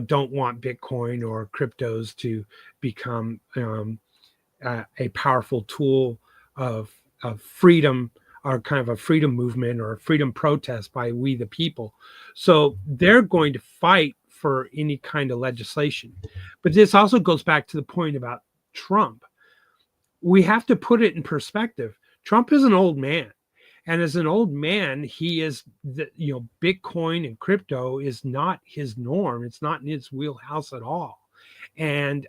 don't want Bitcoin or cryptos to become a powerful tool of freedom, or kind of a freedom movement or a freedom protest by we the people. So they're going to fight for any kind of legislation. But this also goes back to the point about Trump. We have to put it in perspective. Trump is an old man. And as an old man, he is, Bitcoin and crypto is not his norm. It's not in his wheelhouse at all. And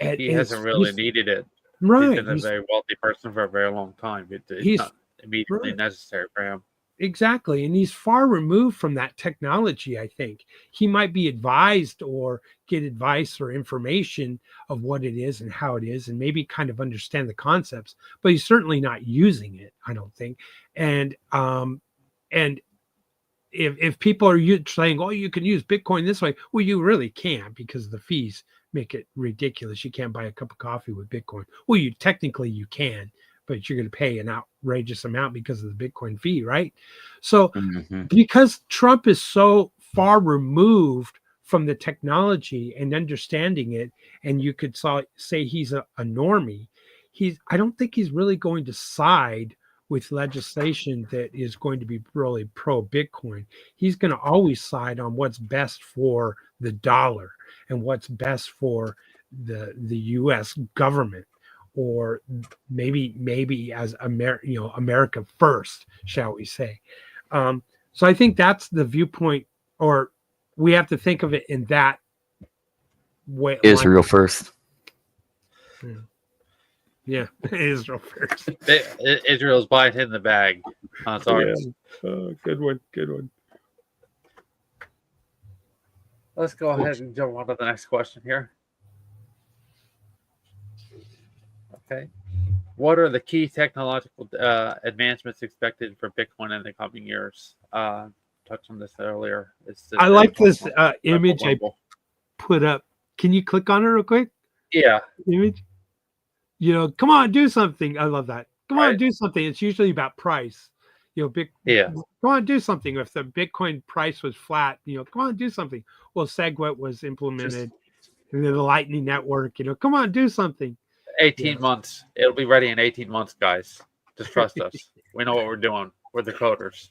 he hasn't really needed it. Right. He's been a very wealthy person for a very long time. It's not immediately necessary for him. Exactly. And he's far removed from that technology, I think. He might be advised or get advice or information of what it is and how it is, and maybe kind of understand the concepts, but he's certainly not using it, I don't think. And if people are saying, oh, you can use Bitcoin this way, well, you really can't, because the fees make it ridiculous. You can't buy a cup of coffee with Bitcoin. Well, technically you can, but you're going to pay an outrageous amount because of the Bitcoin fee, right? So because Trump is so far removed from the technology and understanding it, and you could say he's a normie, I don't think he's really going to side with legislation that is going to be really pro-Bitcoin. He's going to always side on what's best for the dollar and what's best for the U.S. government, or maybe as America first, shall we say. So I think that's the viewpoint, or we have to think of it in that way. Israel first. Yeah, Israel first. Israel's biting in the bag. Sorry. Yeah. Good one. Let's go ahead and jump on to the next question here. Okay. What are the key technological advancements expected for Bitcoin in the coming years? Touched on this earlier. I like this image I put up. Can you click on it real quick? Yeah. Image. Come on, do something. I love that. Come on, do something. It's usually about price. Come on, do something. If the Bitcoin price was flat, come on, do something. Well, SegWit was implemented, and then the Lightning Network. Come on, do something. 18 months. It'll be ready in 18 months, guys. Just trust us. We know what we're doing. We're the coders.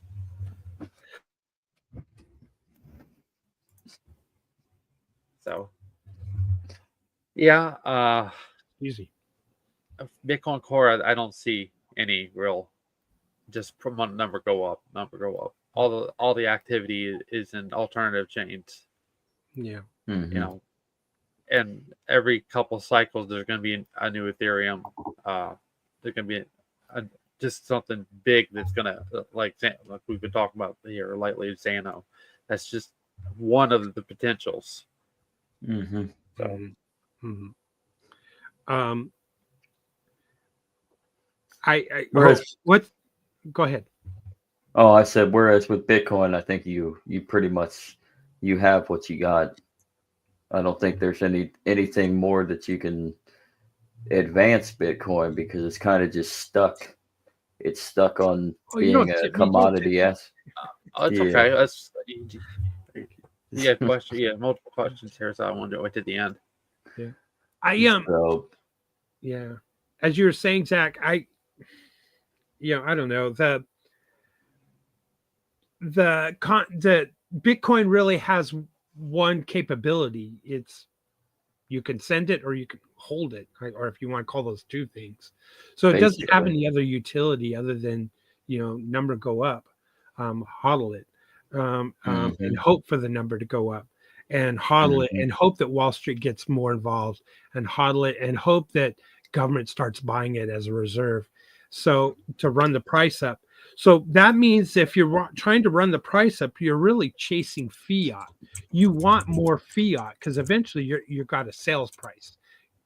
So, yeah. Easy. Bitcoin Core, I don't see any real. Just number go up. All the activity is in alternative chains. Yeah. And every couple cycles there's going to be a new Ethereum. There's going to be just something big that's going to, like we've been talking about here lately, Xano. That's just one of the potentials. So. What? Go ahead. Oh, I said, whereas with Bitcoin, I think you pretty much have what you got. I don't think there's anything more that you can advance Bitcoin, because it's kind of just stuck. It's stuck on being a commodity. Yes. It's okay. That's multiple questions here, so I wanted to wait to the end. Yeah. Yeah. As you were saying, Zach, I don't know, the Bitcoin really has one capability. It's You can send it or you can hold it, right? Or if you want to call those two things. So it doesn't have Basically. any other utility other than, number go up, hodl it, and hope for the number to go up, and hodl it, and hope that Wall Street gets more involved, and hodl it, and hope that government starts buying it as a reserve. So to run the price up. So that means if you're trying to run the price up, you're really chasing fiat. You want more fiat because eventually you've got a sales price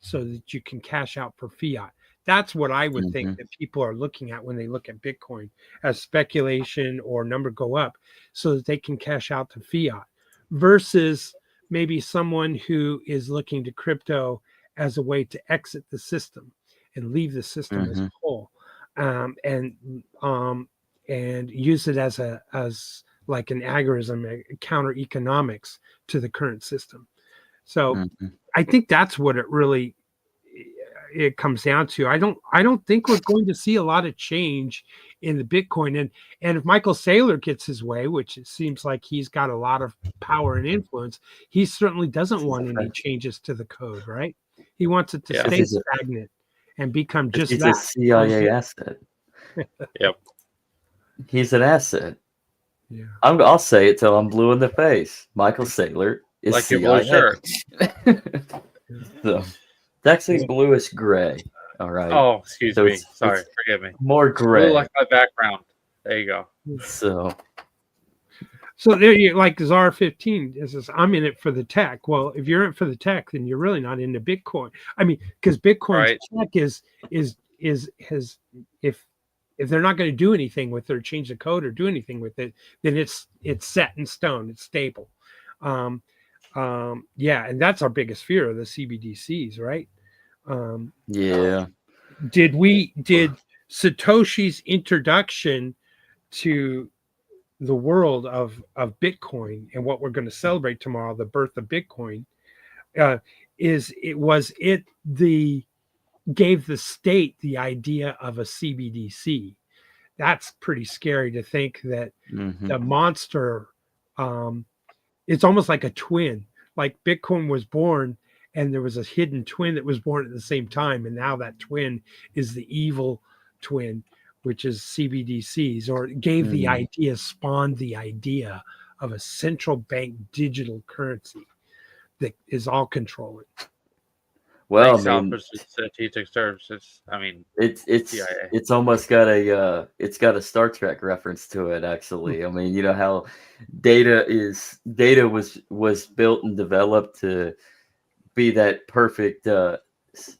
so that you can cash out for fiat. That's what I would think that people are looking at when they look at Bitcoin as speculation or number go up so that they can cash out to fiat versus maybe someone who is looking to crypto as a way to exit the system and leave the system as a whole, and use it as like an agorism, a counter economics to the current system. So I think that's what it comes down to. I don't think we're going to see a lot of change in the Bitcoin, and if Michael Saylor gets his way, which it seems like he's got a lot of power and influence, he certainly doesn't want any changes to the code, right? He wants it to stay stagnant and become just he's that. a CIA asset. Yep. He's an asset. Yeah. I'll say it till I'm blue in the face. Michael Saylor is Like your CIA. blue shirt. So it's actually bluish gray. All right. Oh, excuse So me. it's Sorry, forgive me. More gray. Blue like my background. There you go. So there you like Czar 15 says, I'm in it for the tech. Well, if you're in it for the tech, then you're really not into Bitcoin. I mean, because Bitcoin's tech is if they're not going to do anything with it or change the code or do anything with it, then it's set in stone. It's stable. And that's our biggest fear of the CBDCs, right? Did Satoshi's introduction to the world of Bitcoin and what we're going to celebrate tomorrow, the birth of Bitcoin, gave the state the idea of a CBDC. That's pretty scary to think that the monster, it's almost like a twin, like Bitcoin was born and there was a hidden twin that was born at the same time. And now that twin is the evil twin, which is CBDCs, or gave the idea, spawned the idea of a central bank digital currency that is all controlling. Well, strategic services. I mean, it's almost got a Star Trek reference to it. Actually, I mean, you know how data was built and developed to be that perfect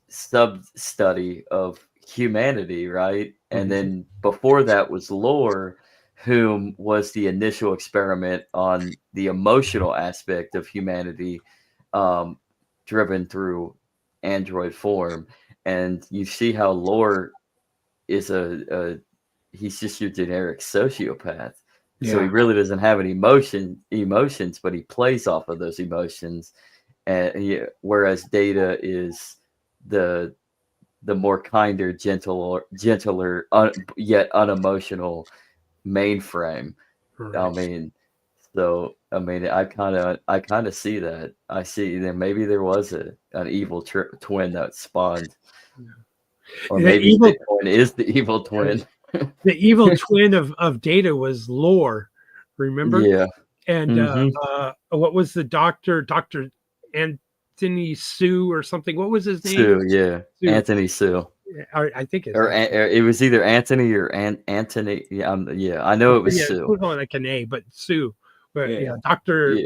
sub study of humanity, right? And then before that was Lore, whom was the initial experiment on the emotional aspect of humanity, driven through Android form. And you see how Lore is he's just your generic sociopath. So he really doesn't have any emotions, but he plays off of those emotions. And whereas Data is the more kinder, gentler, yet unemotional mainframe. Right. I mean, I kind of see that. I see that maybe there was an evil twin that spawned, or maybe Bitcoin is the evil twin. The evil twin of Data was Lore, remember? Yeah. And what was the Dr. Anthony Sue or something? What was his name? Sue. Anthony Sue. I think it's it was either Anthony or Anthony. I know it was Sue. Like an A, but Sue. But Dr.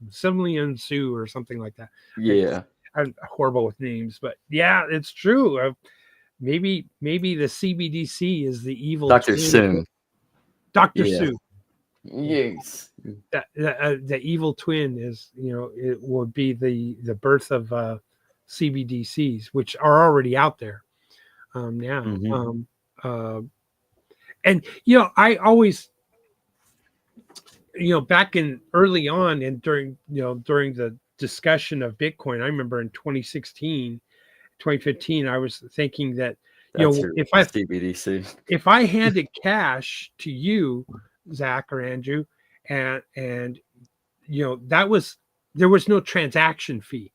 Simlian Sue or something like that. Yeah. I'm horrible with names, but yeah, it's true. Maybe the CBDC is the evil Dr. Sue. Dr. Sue. Yes. The evil twin is, it would be the birth of CBDCs, which are already out there now. And I always, back in early on and during the discussion of Bitcoin, I remember in 2015, I was thinking that if I handed cash to you, Zach or Andrew, and there was no transaction fee.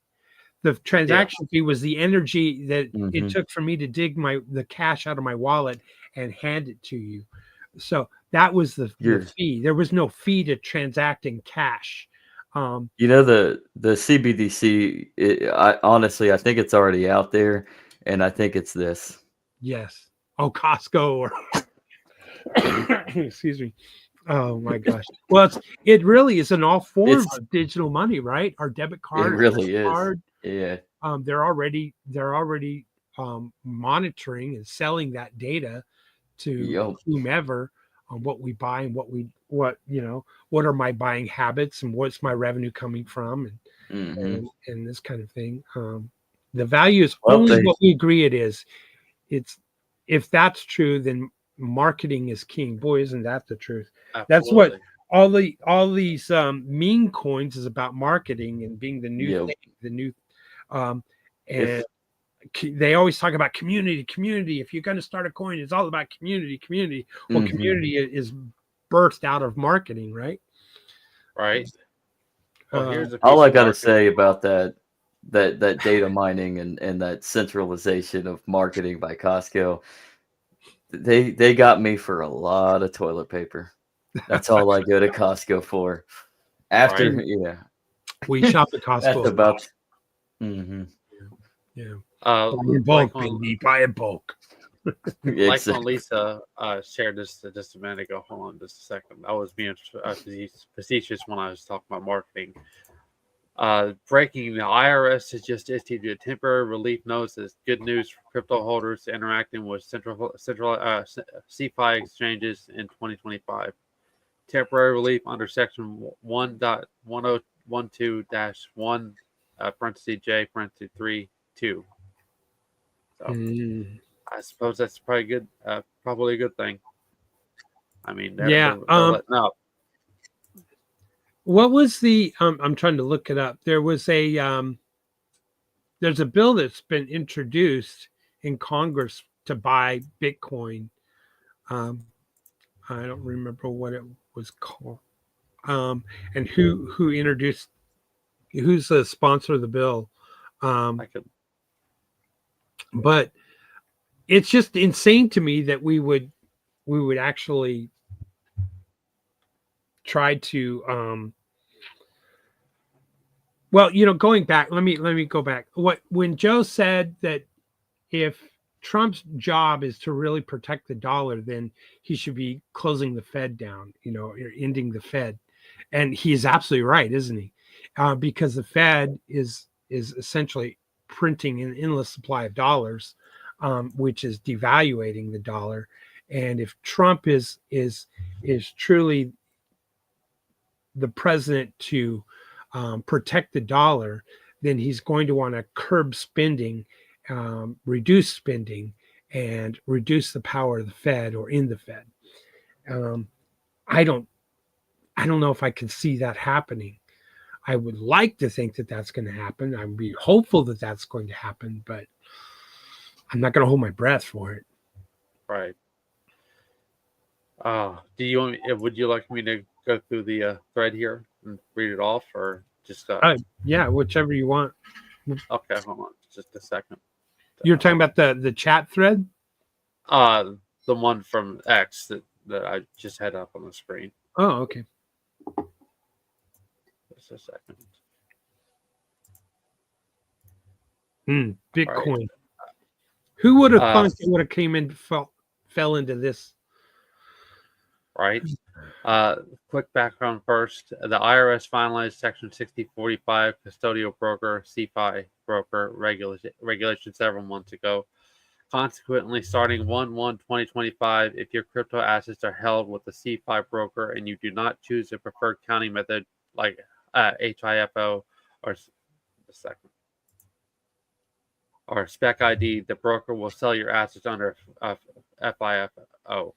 The transaction fee was the energy that it Mhm. took for me to dig the cash out of my wallet and hand it to you. So that was the You're fee. There was no fee to transacting cash. You know, the CBDC, I honestly, I think it's already out there, and I think it's this. Yes. Oh, Costco or excuse me. Oh my gosh. Well, it really is in all forms It's of digital money, right? Our debit it card, our really credit is. card. Yeah. They're already monitoring and selling that data to Yo. whomever on what we buy and what are my buying habits and what's my revenue coming from Mhm. and this kind of thing. The value is Well, only they what we agree it is. It's if that's true, then marketing is king. Boy, isn't that the truth? That's what Absolutely. all these meme coins is about, marketing and being the new Yo. thing, the new and If they always talk about community. If you're going to start a coin, it's all about community. Well, Mhm. community is birthed out of marketing, right? Right. Well, here's a All piece I of gotta marketing. say about that data mining and that centralization of marketing by Costco, they got me for a lot of toilet paper. That's all I go to Costco for. Right. After yeah, We shop at that's Costco. about mhm. Yeah. Uh, Buy in like bulk, baby. Buy in bulk. like when Exactly. Lisa shared this just a minute ago. Hold on just a second. I was being facetious when I was talking about marketing. Breaking: the IRS has just issued a temporary relief notice as good news for crypto holders interacting with central CeFi exchanges in 2025. Temporary relief under Section 1.1012-1 parenthesis J parenthesis 3 2. So Mm. I suppose that's probably good. Probably a good thing. I mean, Yeah. they're letting up. What was the I'm trying to look it up. There's a bill that's been introduced in Congress to buy Bitcoin. Um, I don't remember what it was called. And who's the sponsor of the bill. I could. But it's just insane to me that we would actually try to going back, let me go back. When Joe said that if Trump's job is to really protect the dollar, then he should be closing the Fed down, or ending the Fed. And he's absolutely right, isn't he? Because the Fed is essentially printing an endless supply of dollars, which is devaluating the dollar. And if Trump is truly the president to protect the dollar, then he's going to want to curb spending, reduce spending, and reduce the power of the Fed or in the Fed. Um, I don't know if I can see that happening. I would like to think that that's going to happen. I'm be hopeful that that's going to happen, but I'm not going to hold my breath for it. Right. Do you want me, would you like me to go through the thread here and read it off, or just Yeah, whichever you want. okay? Hold on, just a second. You're talking about the chat thread? The one from X that I just had up on the screen. Oh, okay. Just a second. Bitcoin. Right. Who would have thought it would have came in fell into this? Right. Quick background first. The IRS finalized Section 6045 custodial broker CeFi broker regulation several months ago. Consequently, starting 1/1/2025, if your crypto assets are held with a CeFi broker and you do not choose a preferred counting method like HIFO or Spec ID, the broker will sell your assets under FIFO.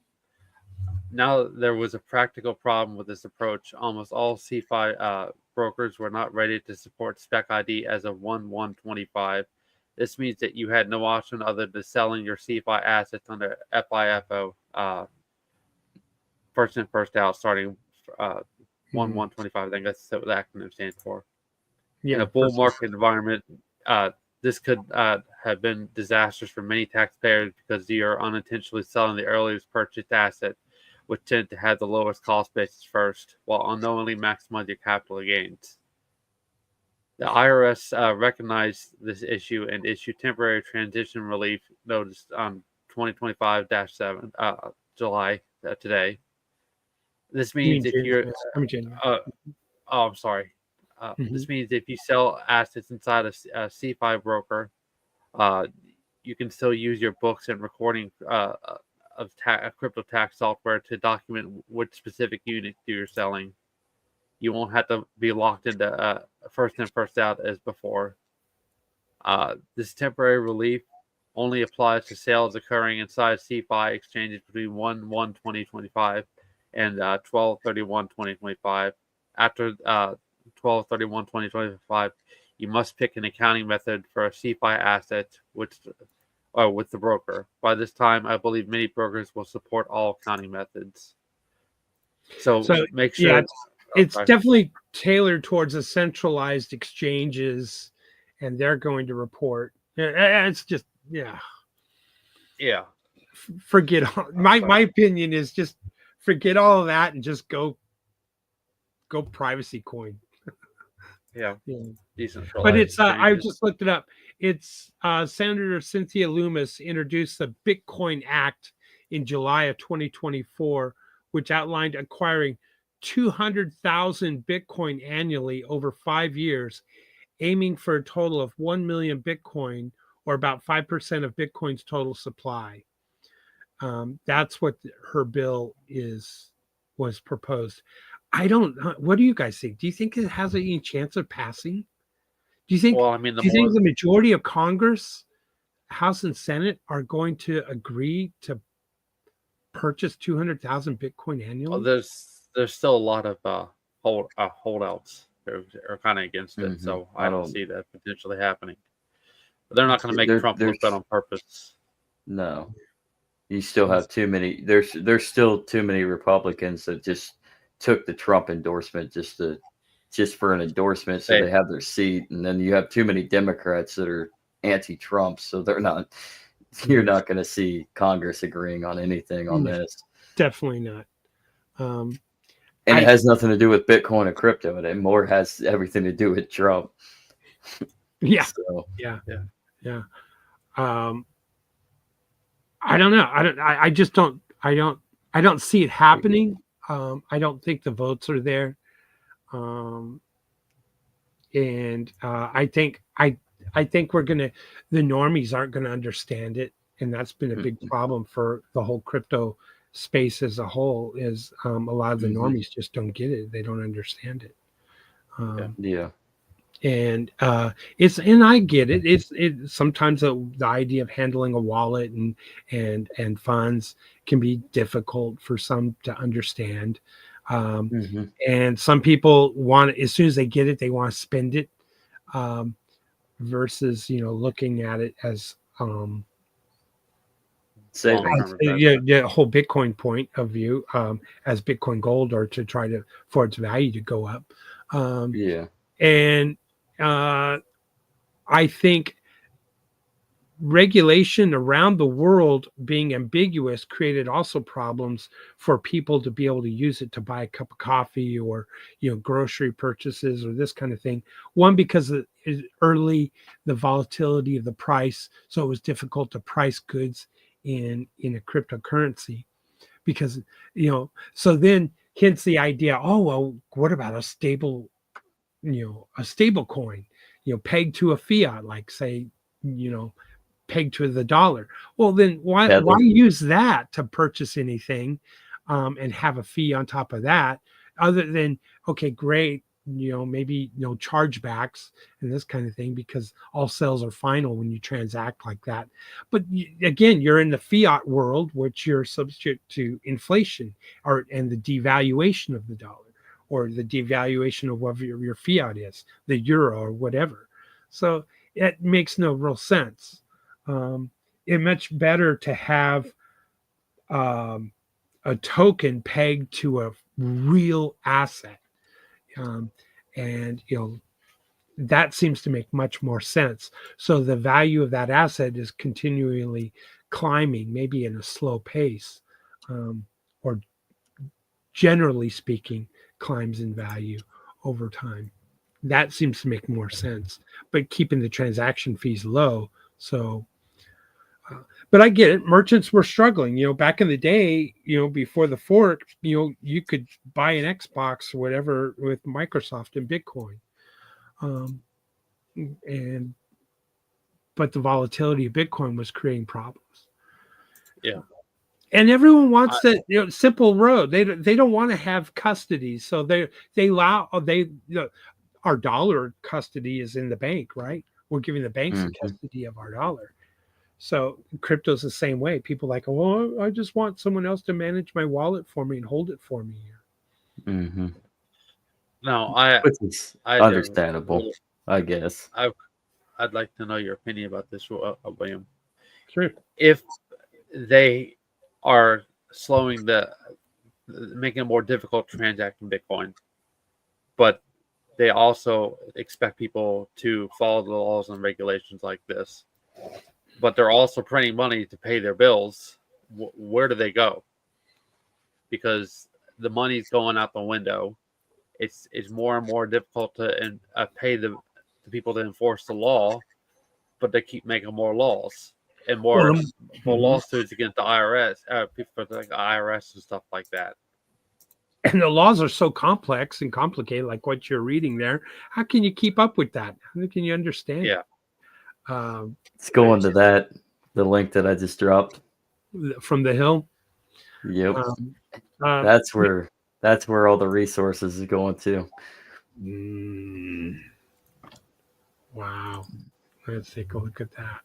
Now, there was a practical problem with this approach. Almost all CeFi brokers were not ready to support Spec ID as of 1/1/25. This means that you had no option other than selling your CeFi assets under FIFO, first in, first out, starting 1/1/25. I think that's what the acronym stands for. Yeah, In a bull market environment, this could have been disastrous for many taxpayers because you're unintentionally selling the earliest purchased asset, which tend to have the lowest cost basis first, while unknowingly maximize your capital gains. The IRS recognized this issue and issued temporary transition relief notice on 2025-7 July today. This means if you're I'm sorry. This means if you sell assets inside a C5 broker, you can still use your books and recording of crypto tax software to document which specific unit you're selling. You won't have to be locked into first in, first out as before. This temporary relief only applies to sales occurring inside CFI exchanges between 1/1/2025 and 12/31/2025. After 12/31/2025, you must pick an accounting method for a CFI asset, with the broker. By this time, I believe many brokers will support all accounting methods. So make sure. Yeah, it's definitely tailored towards the centralized exchanges, and they're going to report. It's just forget all, my opinion is just forget all of that and just go privacy coin. Yeah. Decentralized. But it's I just looked it up. It's Senator Cynthia Lummis introduced the Bitcoin Act in July of 2024, which outlined acquiring 200,000 Bitcoin annually over 5 years, aiming for a total of 1 million Bitcoin, or about 5% of Bitcoin's total supply. That's what her bill was proposed. I don't. What do you guys think? Do you think it has any chance of passing? Do you think? Well, do you think the majority of Congress, House and Senate, are going to agree to purchase 200,000 Bitcoin annually? Well, there's still a lot of holdouts who are kind of against it, so I don't see that potentially happening. But they're not going to make Trump look bad on purpose. No, you still have too many. There's still too many Republicans that just took the Trump endorsement just for an endorsement, so they have their seat, and then you have too many Democrats that are anti-Trump, so they're not. You're not going to see Congress agreeing on anything on this. Definitely not. And it has nothing to do with Bitcoin or crypto. It more has everything to do with Trump. Yeah. So. Yeah. I don't know. I just don't. I don't see it happening. I don't think the votes are there. And I think we're gonna. The normies aren't gonna understand it, and that's been a big problem for the whole crypto space as a whole. Is a lot of the normies just don't get it. They don't understand it. And and I get it. It's sometimes the idea of handling a wallet and funds can be difficult for some to understand. And some people want, as soon as they get it, they want to spend it, versus looking at it as the whole Bitcoin point of view, as Bitcoin Gold, or to try to for its value to go up. And I think regulation around the world being ambiguous created also problems for people to be able to use it to buy a cup of coffee, or grocery purchases, or this kind of thing. One, because early the volatility of the price, so it was difficult to price goods in a cryptocurrency, because so then hence the idea, oh well, what about a stable coin, pegged to a fiat, like say, pegged to the dollar. Well, then why use that to purchase anything, and have a fee on top of that, other than, okay, great, maybe no chargebacks and this kind of thing, because all sales are final when you transact like that. But again, you're in the fiat world, which you're subject to inflation and the devaluation of the dollar, or the devaluation of whatever your fiat is, the euro or whatever. So it makes no real sense. It's much better to have a token pegged to a real asset, and that seems to make much more sense. So the value of that asset is continually climbing, maybe in a slow pace, or generally speaking, climbs in value over time. That seems to make more sense, but keeping the transaction fees low. So, but I get it. Merchants were struggling, back in the day, before the fork, you could buy an Xbox or whatever with Microsoft and Bitcoin. But the volatility of Bitcoin was creating problems. Yeah. And everyone wants that simple road. They don't want to have custody, so they allow our dollar custody is in the bank, right? We're giving the banks the custody of our dollar. So crypto's the same way. People like, well, I just want someone else to manage my wallet for me and hold it for me. Mm-hmm. No, Which is understandable, I guess. I'd like to know your opinion about this, William. Sure. If they are making it more difficult to transact in Bitcoin, but they also expect people to follow the laws and regulations like this, but they're also printing money to pay their bills, where do they go? Because the money's going out the window. It's more and more difficult to pay the people to enforce the law, but they keep making more laws and more lawsuits against the IRS, people like the IRS and stuff like that. And the laws are so complex and complicated, like what you're reading there. How can you keep up with that? How can you understand? Yeah. Let's go into the link that I just dropped from the Hill. Yep. That's where all the resources is going to. Wow. Let's take a look at that.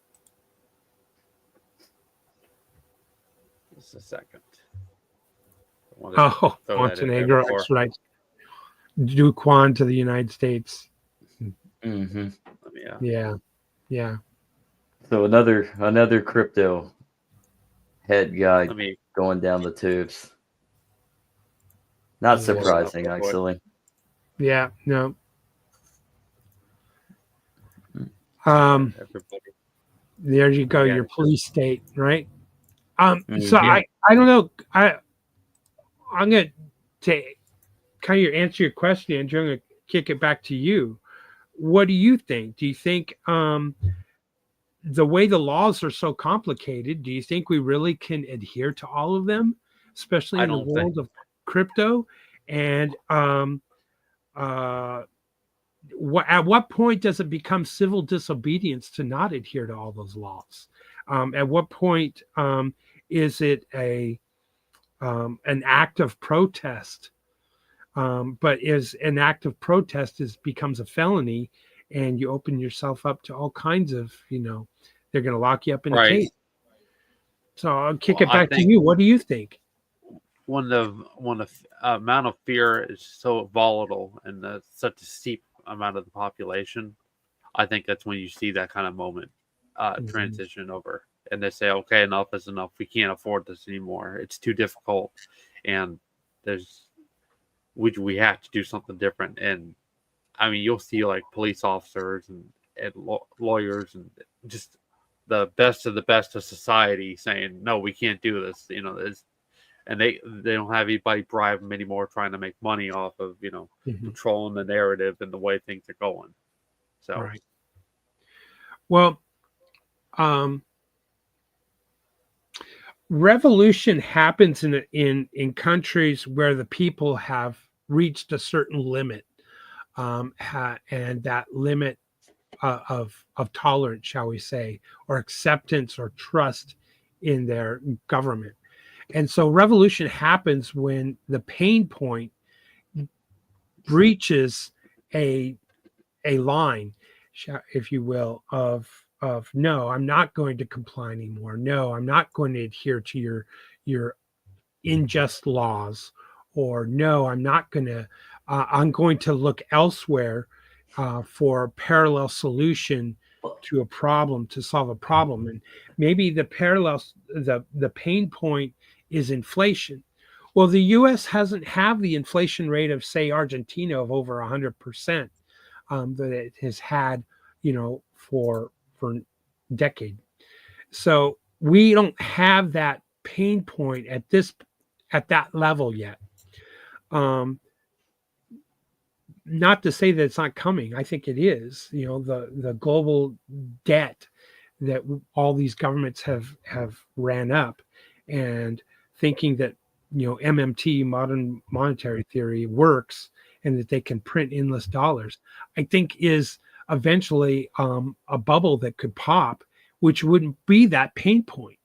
Just a second. Montenegro extradites Duquan to the United States. Mm-hmm. Yeah. So another crypto head guy going down the tubes. Not surprising, actually. Yeah, no. There you go, your police state, right? So I don't know. I'm going to kind of answer your question, Andrew. I'm going to kick it back to you. What do you think? Do you think the way the laws are so complicated, do you think we really can adhere to all of them, especially in the world of crypto? And at what point does it become civil disobedience to not adhere to all those laws? At what point is it an act of protest? But is an act of protest becomes a felony, and you open yourself up to all kinds of, they're going to lock you up in a cage. So I'll kick it back to you. What do you think? When the amount of fear is so volatile and such a steep amount of the population, I think that's when you see that kind of moment transition over, and they say, okay, enough is enough. We can't afford this anymore. It's too difficult, and we have to do something different. And I mean, you'll see like police officers and lawyers and just the best of society saying, no, we can't do this. And they don't have anybody bribe them anymore, trying to make money off of controlling the narrative and the way things are going. So, right. Well, revolution happens in countries where the people have reached a certain limit, and that limit of tolerance, shall we say, or acceptance or trust in their government. And so revolution happens when the pain point breaches a line, if you will, of no, I'm not going to comply anymore. No, I'm not going to adhere to your unjust laws, or no, I'm not going to. I'm going to look elsewhere for a parallel solution to a problem, to solve a problem. And maybe the pain point is inflation. Well, the U.S. hasn't have the inflation rate of, say, Argentina of over 100%. that it has had, for decade. So we don't have that pain point at that level yet. Not to say that it's not coming. I think it is. The global debt that all these governments have ran up, and thinking that MMT, modern monetary theory, works and that they can print endless dollars, I think is eventually a bubble that could pop, which wouldn't be that pain point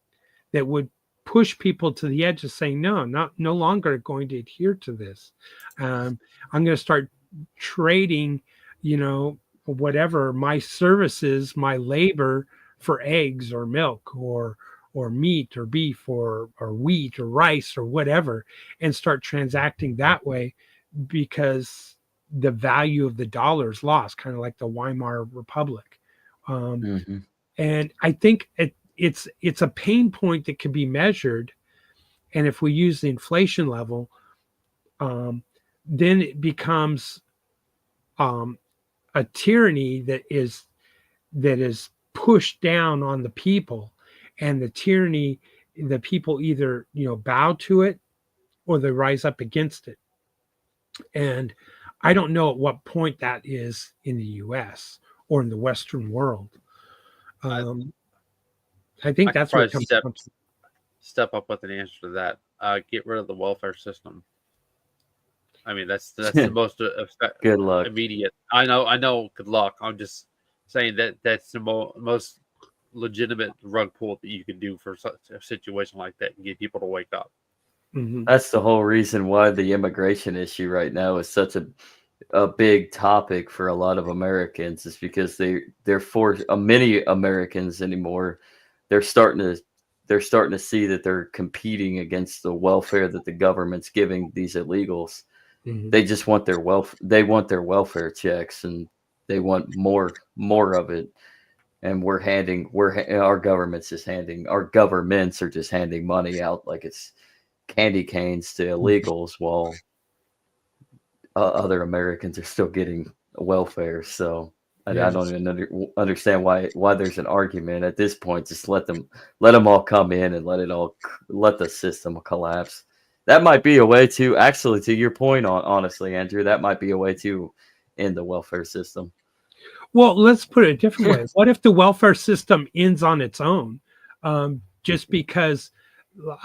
that would push people to the edge of saying, no longer going to adhere to this. I'm going to start trading, whatever, my services, my labor, for eggs or milk or meat or beef or wheat or rice or whatever, and start transacting that way, because the value of the dollar is lost, kind of like the Weimar Republic. And I think it's a pain point that can be measured. And if we use the inflation level, then it becomes a tyranny that is pushed down on the people, and the tyranny, the people either bow to it or they rise up against it. And I don't know at what point that is in the US or in the Western world. I think that's what comes step up with an answer to that. Get rid of the welfare system. I mean, that's the most good luck. Immediate. I know. Good luck. I'm just saying that's the most legitimate rug pull that you can do for such a situation like that and get people to wake up. Mm-hmm. That's the whole reason why the immigration issue right now is such a big topic for a lot of Americans, is because they're for many Americans anymore. They're starting to see that they're competing against the welfare that the government's giving these illegals. Mm-hmm. They just want their they want their welfare checks, and they want more of it. And our governments are just handing money out like it's candy canes to illegals, while other Americans are still getting welfare. So I don't even understand why there's an argument at this point. Just let them all come in and let the system collapse. That might be a way to, actually, to your point, honestly, Andrew, that might be a way to end the welfare system. Well, let's put it a different way. What if the welfare system ends on its own, just because,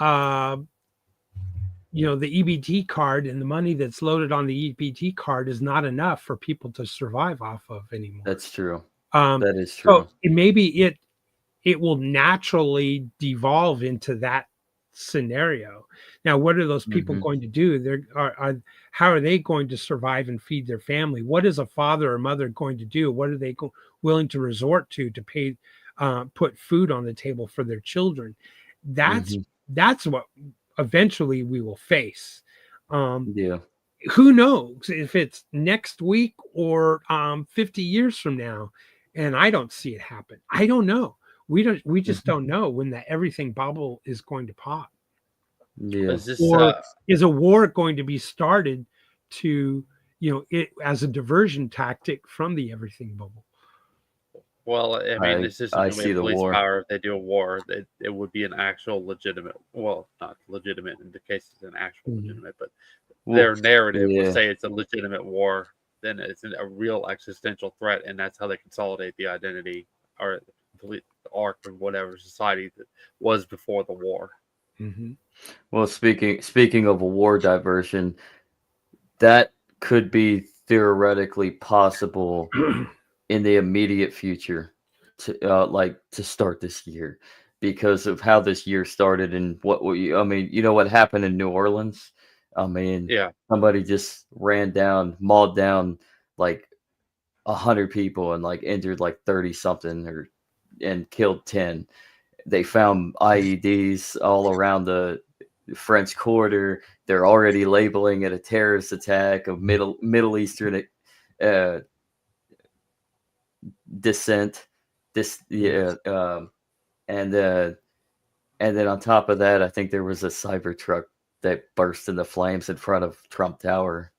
the EBT card and the money that's loaded on the EBT card is not enough for people to survive off of anymore? That's true. That is true. So maybe it will naturally devolve into that scenario. Now, what are those people going to do? How are they going to survive and feed their family? What is a father or mother going to do? What are they willing to resort to pay, put food on the table for their children? That's what eventually we will face. Who knows if it's next week or 50 years from now? And I don't see it happen. I don't know. We just don't know when that everything bubble is going to pop. Yeah. Is a war going to be started to, it as a diversion tactic from the everything bubble? Well, I mean, this isn't I going to see be the police war. power. If they do a war, it would be an actual legitimate. Well, not legitimate in the case it's an actual legitimate, but their narrative would say it's a legitimate war. Then it's a real existential threat, and that's how they consolidate the identity or complete the arc of whatever society that was before the war. Well, speaking of a war diversion, that could be theoretically possible in the immediate future, to start this year, because of how this year started and what happened in New Orleans. I mean, somebody just mauled down like 100 people and like injured like 30 something and killed 10. They found IEDs all around the French Quarter. They're already labeling it a terrorist attack of Middle Eastern descent. And then on top of that, I think there was a Cybertruck that burst into flames in front of Trump Tower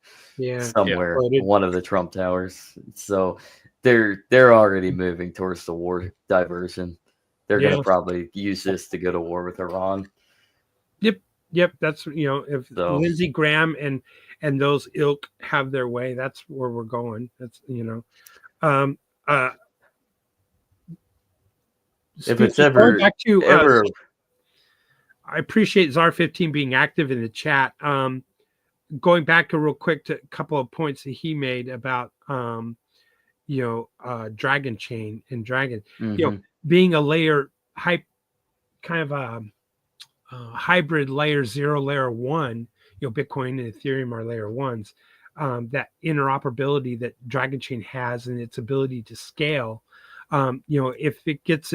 somewhere, exploded. one of the Trump Towers. So they're already moving towards the war diversion. They're going to probably use this to go to war with Iran. Yep, that's if Lindsey Graham and those ilk have their way, that's where we're going. That's if it's ever back to ever, I appreciate Czar15 being active in the chat. Going back to real quick to a couple of points that he made about Dragon Chain and Dragon, being a layer hybrid layer 0, layer 1, Bitcoin and Ethereum are layer 1s, that interoperability that Dragon Chain has and its ability to scale. If it gets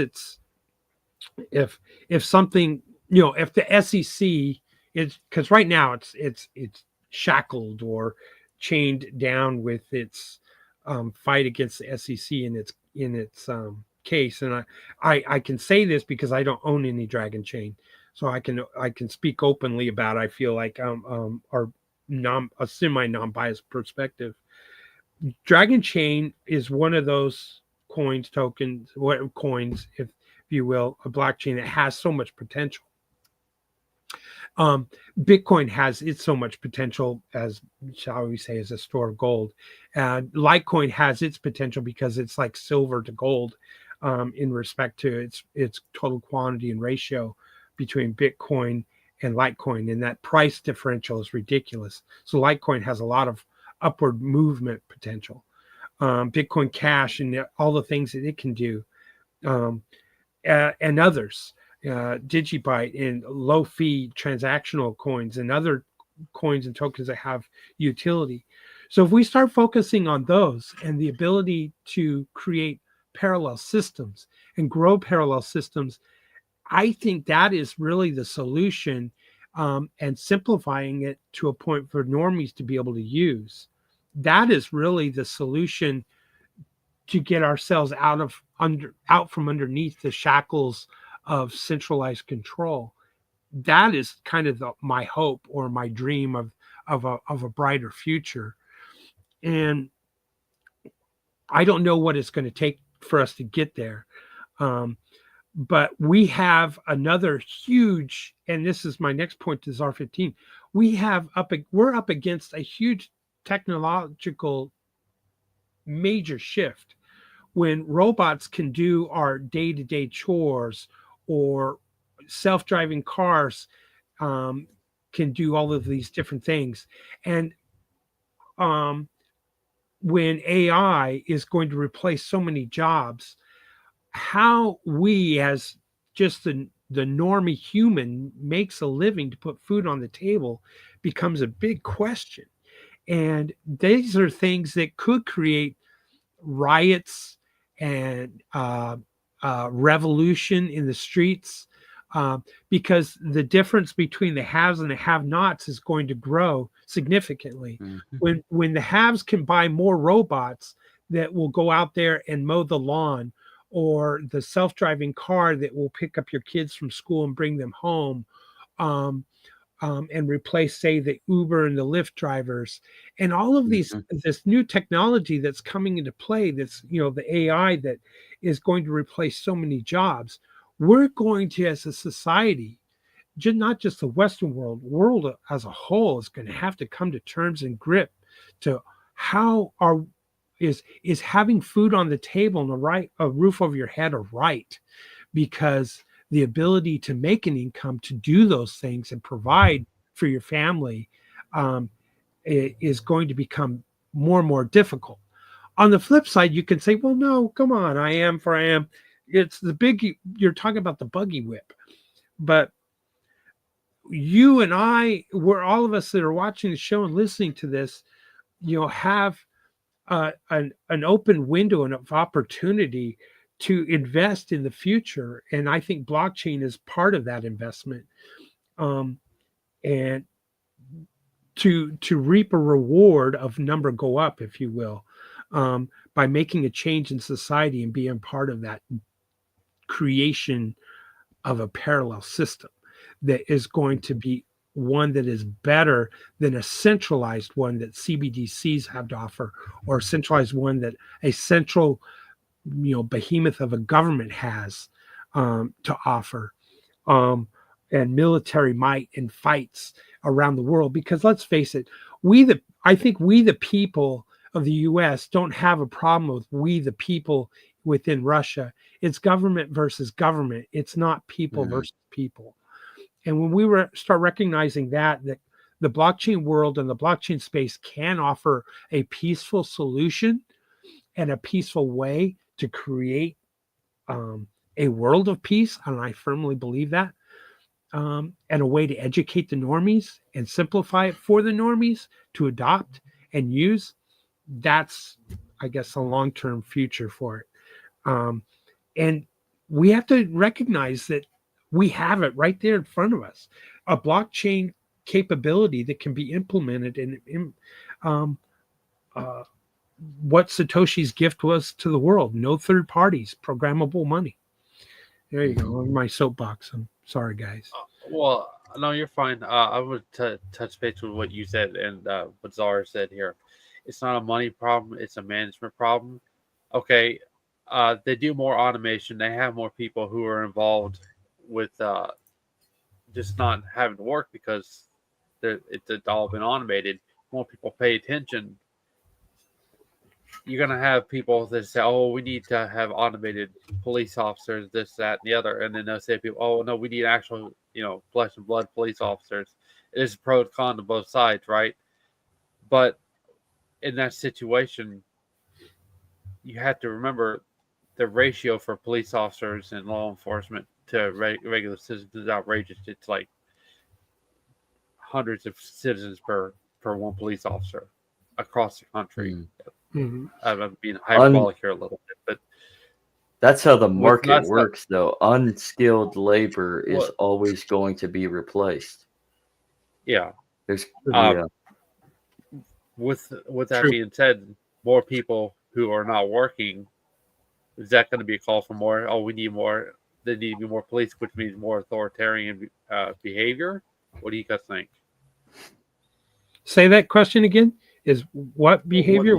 if something, if the SEC is, because right now it's shackled or chained down with its fight against the SEC in its case, and I can say this because I don't own any Dragon Chain, so I can speak openly about it. I feel like a semi non-biased perspective. Dragon Chain is one of those tokens, if you will, a blockchain that has so much potential. Bitcoin has it's so much potential as, shall we say, as a store of gold. Litecoin has its potential because it's like silver to gold in respect to its total quantity and ratio between Bitcoin and Litecoin, and that price differential is ridiculous. So Litecoin has a lot of upward movement potential. Bitcoin Cash and all the things that it can do, and others, Digibyte and low fee transactional coins and other coins and tokens that have utility. So if we start focusing on those and the ability to create parallel systems and grow parallel systems, I think that is really the solution, and simplifying it to a point for normies to be able to use. That is really the solution to get ourselves out from underneath the shackles of centralized control. That is kind of my hope or my dream of a brighter future. And I don't know what it's going to take for us to get there. But we have another huge, and this is my next point to Czar15. We're up against a huge technological major shift when robots can do our day-to-day chores, or self-driving cars can do all of these different things. And when AI is going to replace so many jobs, how we as just the normie human makes a living to put food on the table becomes a big question. And these are things that could create riots and revolution in the streets, because the difference between the haves and the have-nots is going to grow significantly. When the haves can buy more robots that will go out there and mow the lawn, or the self-driving car that will pick up your kids from school and bring them home, and replace, say, the Uber and the Lyft drivers, and all of this new technology that's coming into play, that's, the AI that is going to replace so many jobs. We're going to, as a society, not just the Western world as a whole, is going to have to come to terms and grip to how is having food on the table and a roof over your head a right, because the ability to make an income to do those things and provide for your family is going to become more and more difficult. On the flip side, you can say, well, no, come on, I am. It's the big, you're talking about the buggy whip. But you and I, all of us that are watching the show and listening to this, have an open window and of opportunity to invest in the future. And I think blockchain is part of that investment, and to reap a reward of number go up, if you will, by making a change in society and being part of that creation of a parallel system that is going to be one that is better than a centralized one that CBDCs have to offer, or a centralized one that a central, behemoth of a government has to offer, and military might and fights around the world. Because let's face it, I think we the people of the U.S. don't have a problem with we the people within Russia. It's government versus government. It's not people versus people. And when we start recognizing that the blockchain world and the blockchain space can offer a peaceful solution and a peaceful way to create a world of peace, and I firmly believe that, and a way to educate the normies and simplify it for the normies to adopt and use, that's, I guess, a long-term future for it. And we have to recognize that we have it right there in front of us, a blockchain capability that can be implemented in what Satoshi's gift was to the world: no third parties, programmable money. There you go. On my soapbox. I'm sorry, guys. Well, no, you're fine. I would touch base with what you said and what Zara said here. It's not a money problem; it's a management problem. Okay, they do more automation. They have more people who are involved with just not having to work because it's all been automated. More people pay attention. You're gonna have people that say, "Oh, we need to have automated police officers, this, that, and the other," and then they'll say, "People, oh no, we need actual, flesh and blood police officers." It is pro and con to both sides, right? But in that situation, you have to remember the ratio for police officers and law enforcement to regular citizens is outrageous. It's like hundreds of citizens per one police officer across the country. I'm being hyperbolic here a little bit, but that's how the market works, though. Unskilled labor is always going to be replaced. Yeah. There's with that being said, more people who are not working, is that going to be a call for more? Oh, we need more. There need to be more police, which means more authoritarian behavior. What do you guys think? Say that question again. Is what behavior?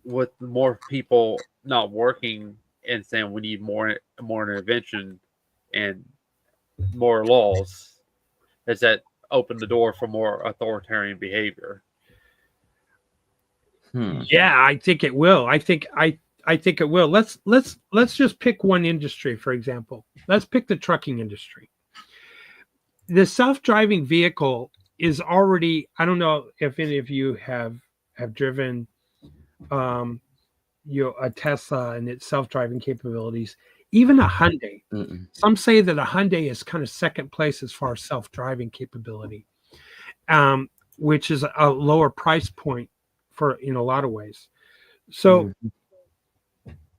With more people not working and saying we need more intervention and more laws, does that open the door for more authoritarian behavior? Yeah, I think it will. I think it will. Let's just pick one industry, for example. Let's pick the trucking industry. The self-driving vehicle is already, I don't know if any of you have driven a Tesla and its self-driving capabilities, even a Hyundai. Some say that a Hyundai is kind of second place as far as self-driving capability, which is a lower price point in a lot of ways. So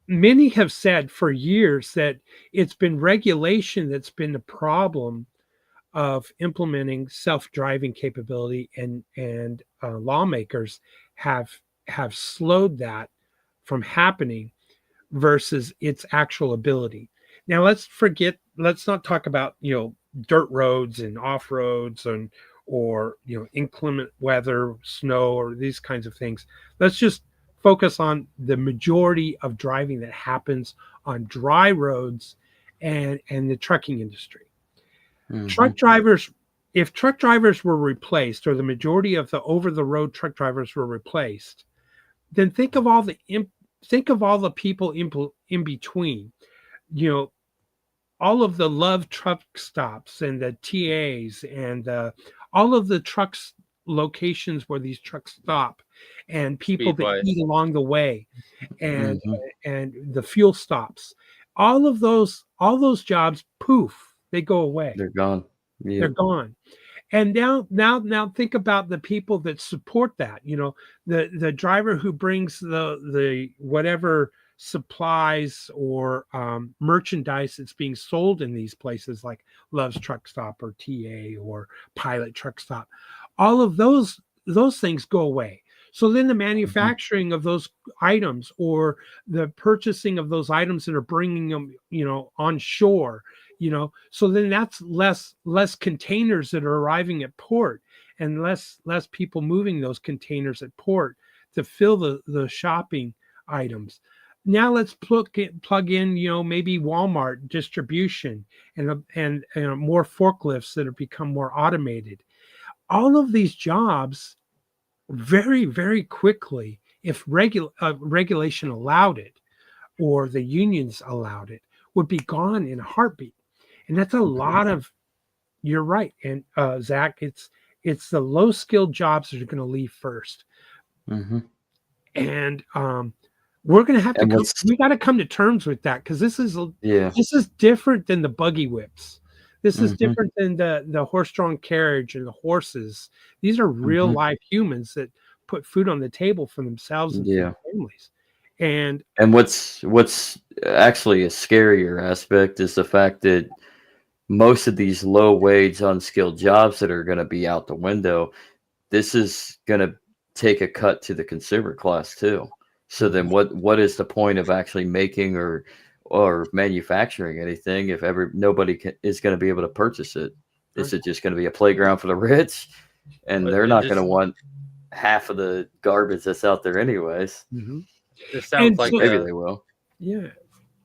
many have said for years that it's been regulation that's been the problem of implementing self-driving capability, and lawmakers have slowed that from happening versus its actual ability. Now let's not talk about dirt roads and off roads or inclement weather, snow, or these kinds of things. Let's just focus on the majority of driving that happens on dry roads and the trucking industry. Truck drivers, if truck drivers were replaced, or the majority of the over-the-road truck drivers were replaced, then think of all the people in between. All of the Love truck stops and the TAs and all of the trucks locations where these trucks stop, and people that eat along the way, and the fuel stops. All those jobs, poof, they go away. They're gone. Yeah. They're gone. And now think about the people that support that. The driver who brings the whatever supplies or merchandise that's being sold in these places like Love's Truck Stop or TA or Pilot Truck Stop. All of those things go away. So then the manufacturing of those items, or the purchasing of those items that are bringing them, on shore, So then that's less containers that are arriving at port, and less people moving those containers at port to fill the shopping items. Now let's plug in, maybe Walmart distribution and more forklifts that have become more automated. All of these jobs very, very quickly, if regulation allowed it or the unions allowed it, would be gone in a heartbeat. And that's a lot of, you're right. And Zach, it's the low skilled jobs that are going to leave first. Mm-hmm. And we're going to have to we got to come to terms with that, because this is different than the buggy whips. This is different than the horse-drawn carriage and the horses. These are real life humans that put food on the table for themselves and for their families. And what's actually a scarier aspect is the fact that most of these low wage, unskilled jobs that are going to be out the window, this is going to take a cut to the consumer class too. So then what is the point of actually making or manufacturing anything if nobody is going to be able to purchase it? Is it just going to be a playground for the rich? And they're not going to want half of the garbage that's out there anyways. It sounds like maybe they will. Yeah.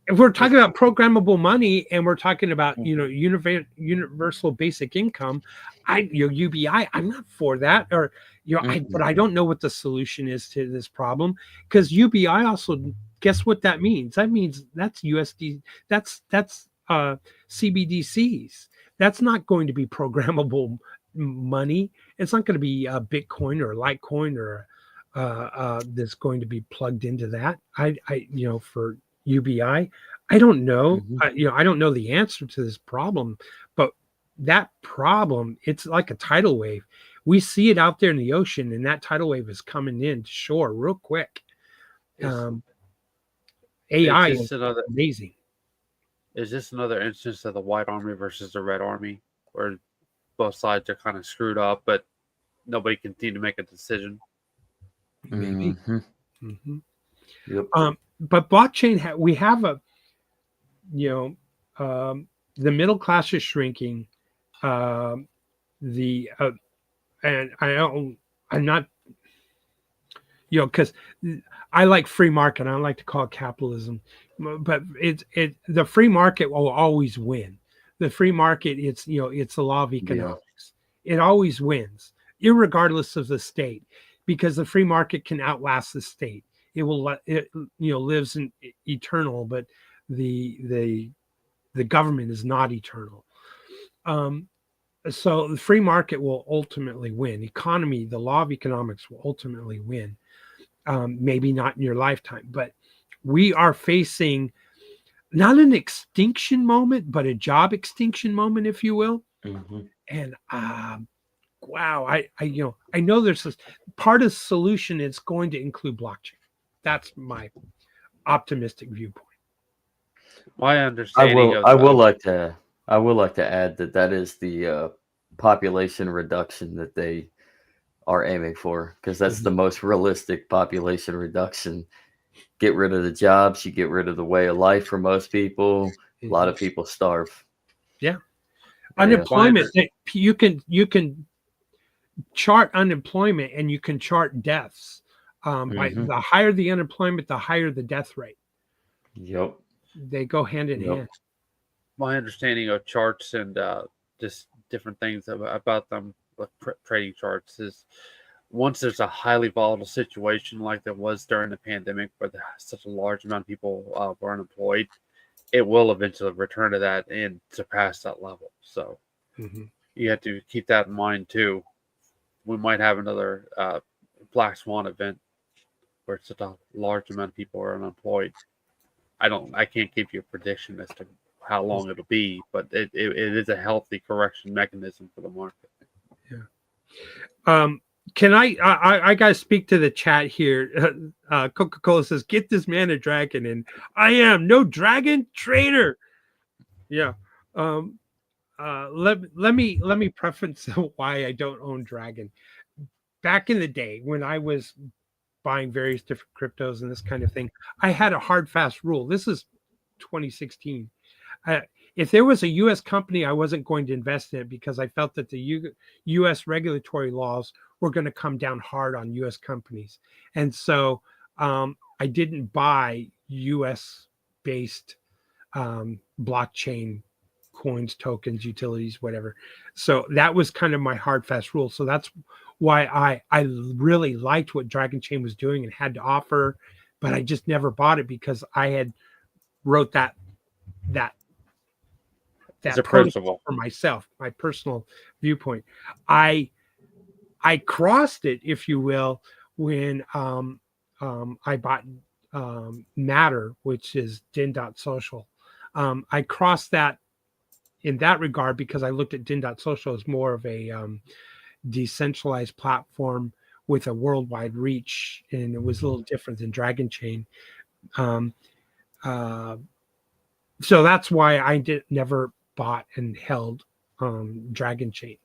If we're talking about programmable money and we're talking about, universal basic income, UBI, I'm not for that. Or, but I don't know what the solution is to this problem, because UBI also, guess what that means? That means that's USD, that's CBDCs. That's not going to be programmable money. It's not going to be a Bitcoin or Litecoin or that's going to be plugged into that. For UBI, I don't know. I don't know the answer to this problem, but that problem, it's like a tidal wave. We see it out there in the ocean, and that tidal wave is coming in to shore real quick. AI is amazing. Is this another instance of the White Army versus the Red Army, where both sides are kind of screwed up, but nobody can seem to make a decision? Maybe. Yep. But blockchain, we have the middle class is shrinking. And I'm not, because I like free market. I don't like to call it capitalism, but the free market will always win. The free market, it's the law of economics. It always wins, irregardless of the state, because the free market can outlast the state. It will, lives in eternal, but the government is not eternal. So the free market will ultimately win. Economy, the law of economics will ultimately win. Maybe not in your lifetime, but we are facing not an extinction moment, but a job extinction moment, if you will. And wow, I know there's this part of the solution is going to include blockchain. That's my optimistic viewpoint. My understanding I will like to add that is the population reduction that they are aiming for, because that's the most realistic population reduction. Get rid of the jobs, you get rid of the way of life for most people. A lot of people starve. Unemployment, you can chart unemployment and you can chart deaths. By the higher the unemployment, the higher the death rate. Yep. They go hand in hand. My understanding of charts and just different things about them, like trading charts, is once there's a highly volatile situation like there was during the pandemic, where such a large amount of people were unemployed, it will eventually return to that and surpass that level. So you have to keep that in mind too. We might have another black swan event where such a large amount of people are unemployed. I can't give you a prediction as to how long it'll be, but it is a healthy correction mechanism for the market. Can I got to speak to the chat here. Coca-Cola says, get this man a dragon, and I am no dragon trader. Let me preface why I don't own dragon. Back in the day when I was buying various different cryptos and this kind of thing, I had a hard, fast rule. This is 2016. if there was a U.S. company, I wasn't going to invest in it because I felt that the U.S. regulatory laws were going to come down hard on U.S. companies, and so I didn't buy U.S. based blockchain coins, tokens, utilities, whatever. So that was kind of my hard fast rule. So that's why I really liked what Dragon Chain was doing and had to offer, but I just never bought it because I had wrote that It's a protocol principle. for myself, my personal viewpoint. I crossed it, if you will, when I bought Matter, which is Din.social. I crossed that in that regard because I looked at Din.social as more of a decentralized platform with a worldwide reach, and it was a little different than Dragon Chain. So that's why I never bought and held Dragon Chain.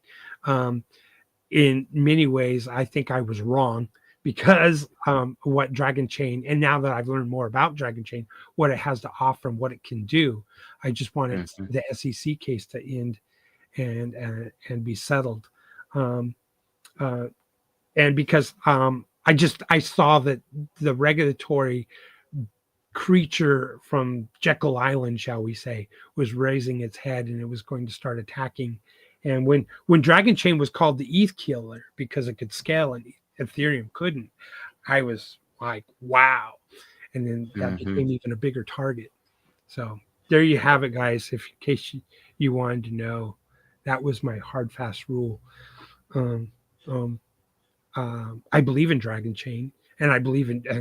In many ways, I think I was wrong because what Dragon Chain, and now that I've learned more about Dragon Chain, what it has to offer and what it can do, I just wanted the SEC case to end and be settled. And because I saw that the regulatory creature from Jekyll Island, shall we say, was raising its head and it was going to start attacking. And when Dragon Chain was called the ETH killer because it could scale and Ethereum couldn't, I was like, wow. And then that became even a bigger target. So there you have it, guys. If in case you wanted to know, that was my hard fast rule. I believe in Dragon Chain, and I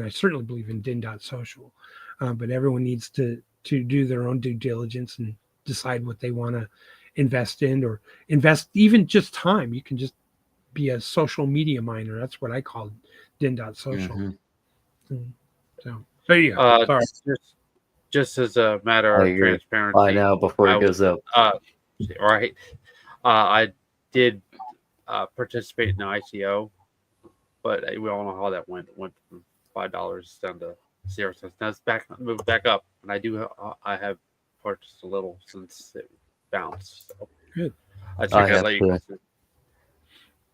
certainly believe in Din.social. But everyone needs to do their own due diligence and decide what they want to invest in, or invest even just time. You can just be a social media miner. That's what I call Din.social. So there you go. Sorry. Just as a matter of transparency. By now, before it goes up. Right. I did participate in the ICO, but we all know how that went. It went from $5 down to 0 cents. Now it's moved back up, and I have purchased a little since it bounced. So good. I think I'd let you guys know.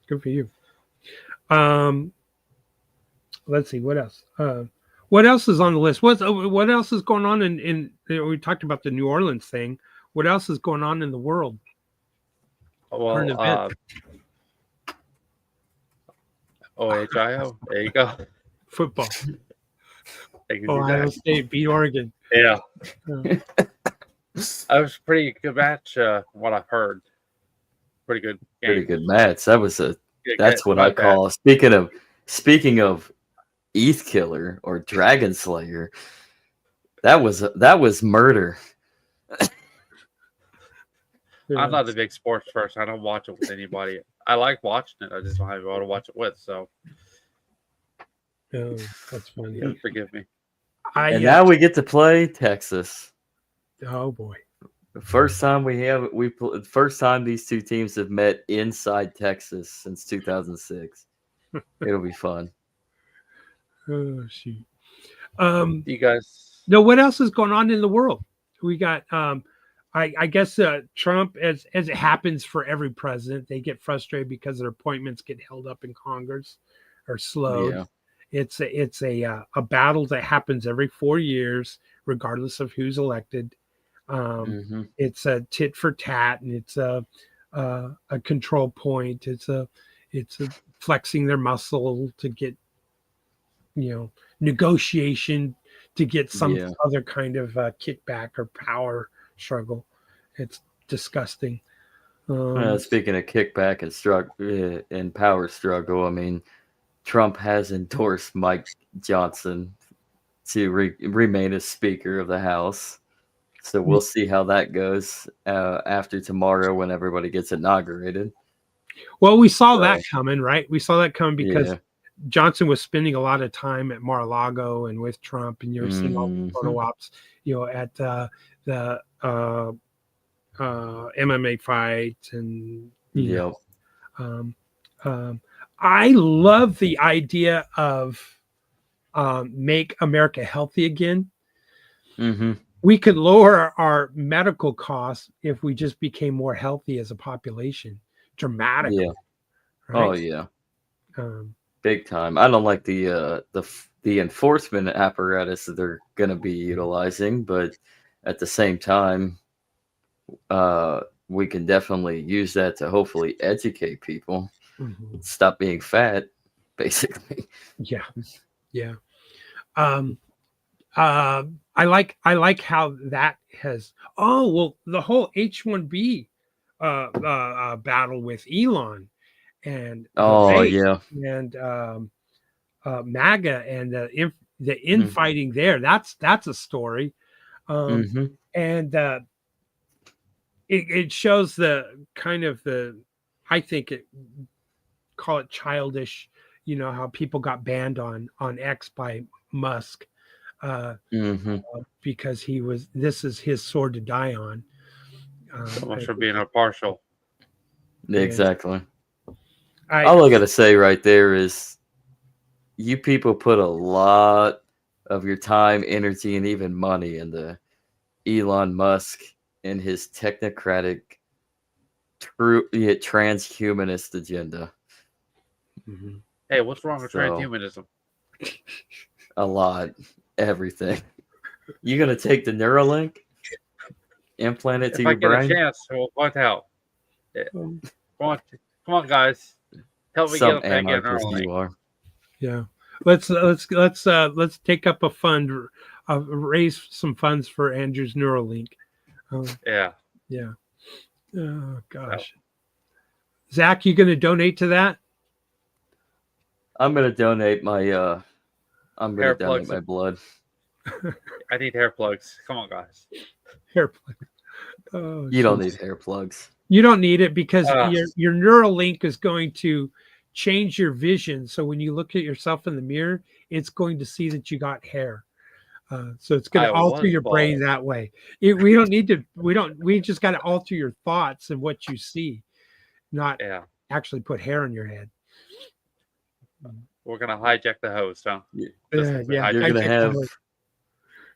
Good for you. Let's see what else. What else is on the list? What else is going on in we talked about the New Orleans thing. What else is going on in the world? Well, OHIO. There you go. Football. Ohio State beat Oregon. Yeah. That was a pretty good match, what I've heard. Pretty good game. Pretty good match. That's what I call speaking of ETH killer or Dragon Slayer. That was murder. I'm not a big sports person. I don't watch it with anybody. I like watching it. I just don't have anyone to watch it with. So, that's funny. Forgive me. And now we get to play Texas. Oh boy! The first time first time these two teams have met inside Texas since 2006. It'll be fun. Oh shoot! You guys. No, what else is going on in the world? We got. I guess Trump, as it happens for every president, they get frustrated because their appointments get held up in Congress or slowed. Yeah. It's a battle that happens every 4 years, regardless of who's elected. It's a tit for tat, and it's a control point. It's a flexing their muscle to get, negotiation to get some other kind of kickback or power struggle. It's disgusting. Speaking of kickback and power struggle, I mean, Trump has endorsed Mike Johnson to remain as Speaker of the House. So we'll see how that goes after tomorrow when everybody gets inaugurated. Well, we saw that coming, right? We saw that coming because Johnson was spending a lot of time at Mar-a-Lago and with Trump, and you're seeing all the photo ops, at the MMA fights, and I love the idea of make America healthy again. we could lower our medical costs if we just became more healthy as a population dramatically. Yeah. Right? Oh yeah. Um, Big time. I don't like the enforcement apparatus that they're going to be utilizing, but at the same time, we can definitely use that to hopefully educate people, mhm. stop being fat, basically. Yeah, yeah. Um, I like how that has. Oh well, the whole H1B battle with Elon and the Oh race yeah. and MAGA and the Mm. infighting there. That's a story, Mm-hmm. and it shows the kind of I think call it childish. You know how people got banned on X by Musk. Mm-hmm. Because this is his sword to die on. So much for being impartial. Exactly. All I gotta say right there is, you people put a lot of your time, energy, and even money into Elon Musk and his technocratic, true yet transhumanist agenda. Mhm. Hey, what's wrong with So- transhumanism? A lot, everything. You gonna take the Neuralink, implant it to If I your get brain? a chance, we'll find out. Yeah. Um, Come on, guys. Help me Some get a anarchist Neuralink. you are. Yeah, let's take up a fund, raise some funds for Andrew's Neuralink. Yeah. Yeah. Oh gosh. Zach, you going to donate to that? I'm gonna donate my I'm gonna Hair donate plugs. my blood. I need hair plugs. Come on, guys. Hair plug. Oh, You don't jeez. need hair plugs. You don't need it because Ah. your Neuralink is going to change your vision. So when you look at yourself in the mirror, it's going to see that you got hair. So it's going I to alter was your brain bald. that way. We don't need to. We just got to alter your thoughts and what you see, not Yeah. actually put hair on your head. We're gonna hijack the host, huh? Yeah. Just like we Yeah. hijacked You're I gonna take the have host.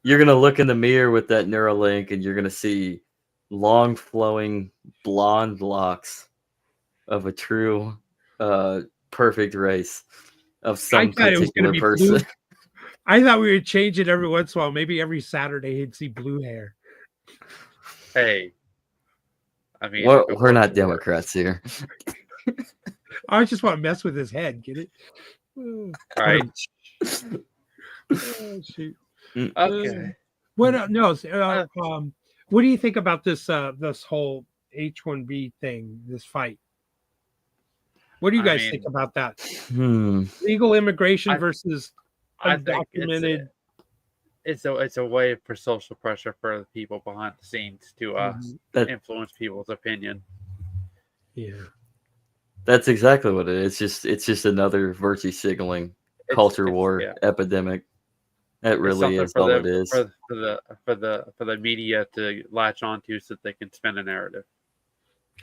you're gonna look in the mirror with that Neuralink, and you're gonna see long flowing blonde locks of a true perfect race of some thought it was gonna particular be person. blue. I thought we would change it every once in a while. Maybe every Saturday he'd see blue hair. Hey. I mean, We're, if it we're works, not it works. Democrats here. I just want to mess with his head. Get it? Oh, Right. oh, shoot. Okay. What? No. What do you think about this? This whole H1B thing. This fight. What do you I guys mean, think about that? Hmm. Legal immigration I- versus I think undocumented. it's a way for social pressure for the people behind the scenes to Mhm. influence people's opinion. Yeah. That's exactly what it is. It's just another virtue signaling culture war yeah. epidemic. That It's really something is for all them it is. for the media to latch onto so that they can spin a narrative.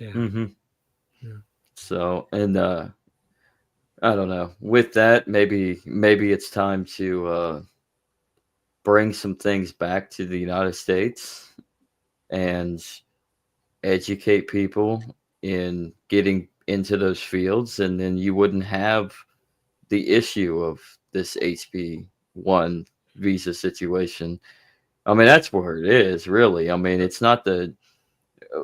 Yeah. Mm-hmm. Yeah. So, and I don't know. With that, maybe it's time to bring some things back to the United States and educate people in getting into those fields, and then you wouldn't have the issue of this HB1 visa situation. I mean, that's where it is, really. I mean, it's not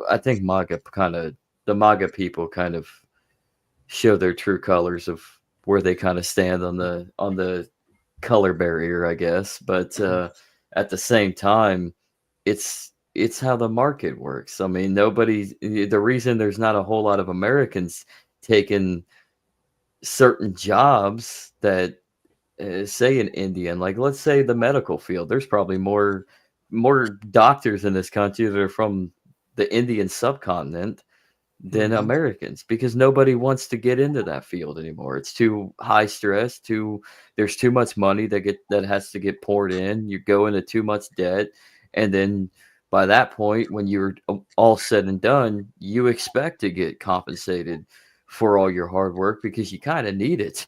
I think the MAGA people kind of show their true colors of where they kind of stand on the color barrier, I guess. But at the same time, it's how the market works. I mean, the reason there's not a whole lot of Americans taking certain jobs that say an Indian, like let's say the medical field, there's probably more doctors in this country that are from the Indian subcontinent than Mhm. Americans, because nobody wants to get into that field anymore. It's too high stress, there's too much money that has to get poured in. You go into too much debt, and then by that point, when you're all said and done, you expect to get compensated for all your hard work because you kind of need it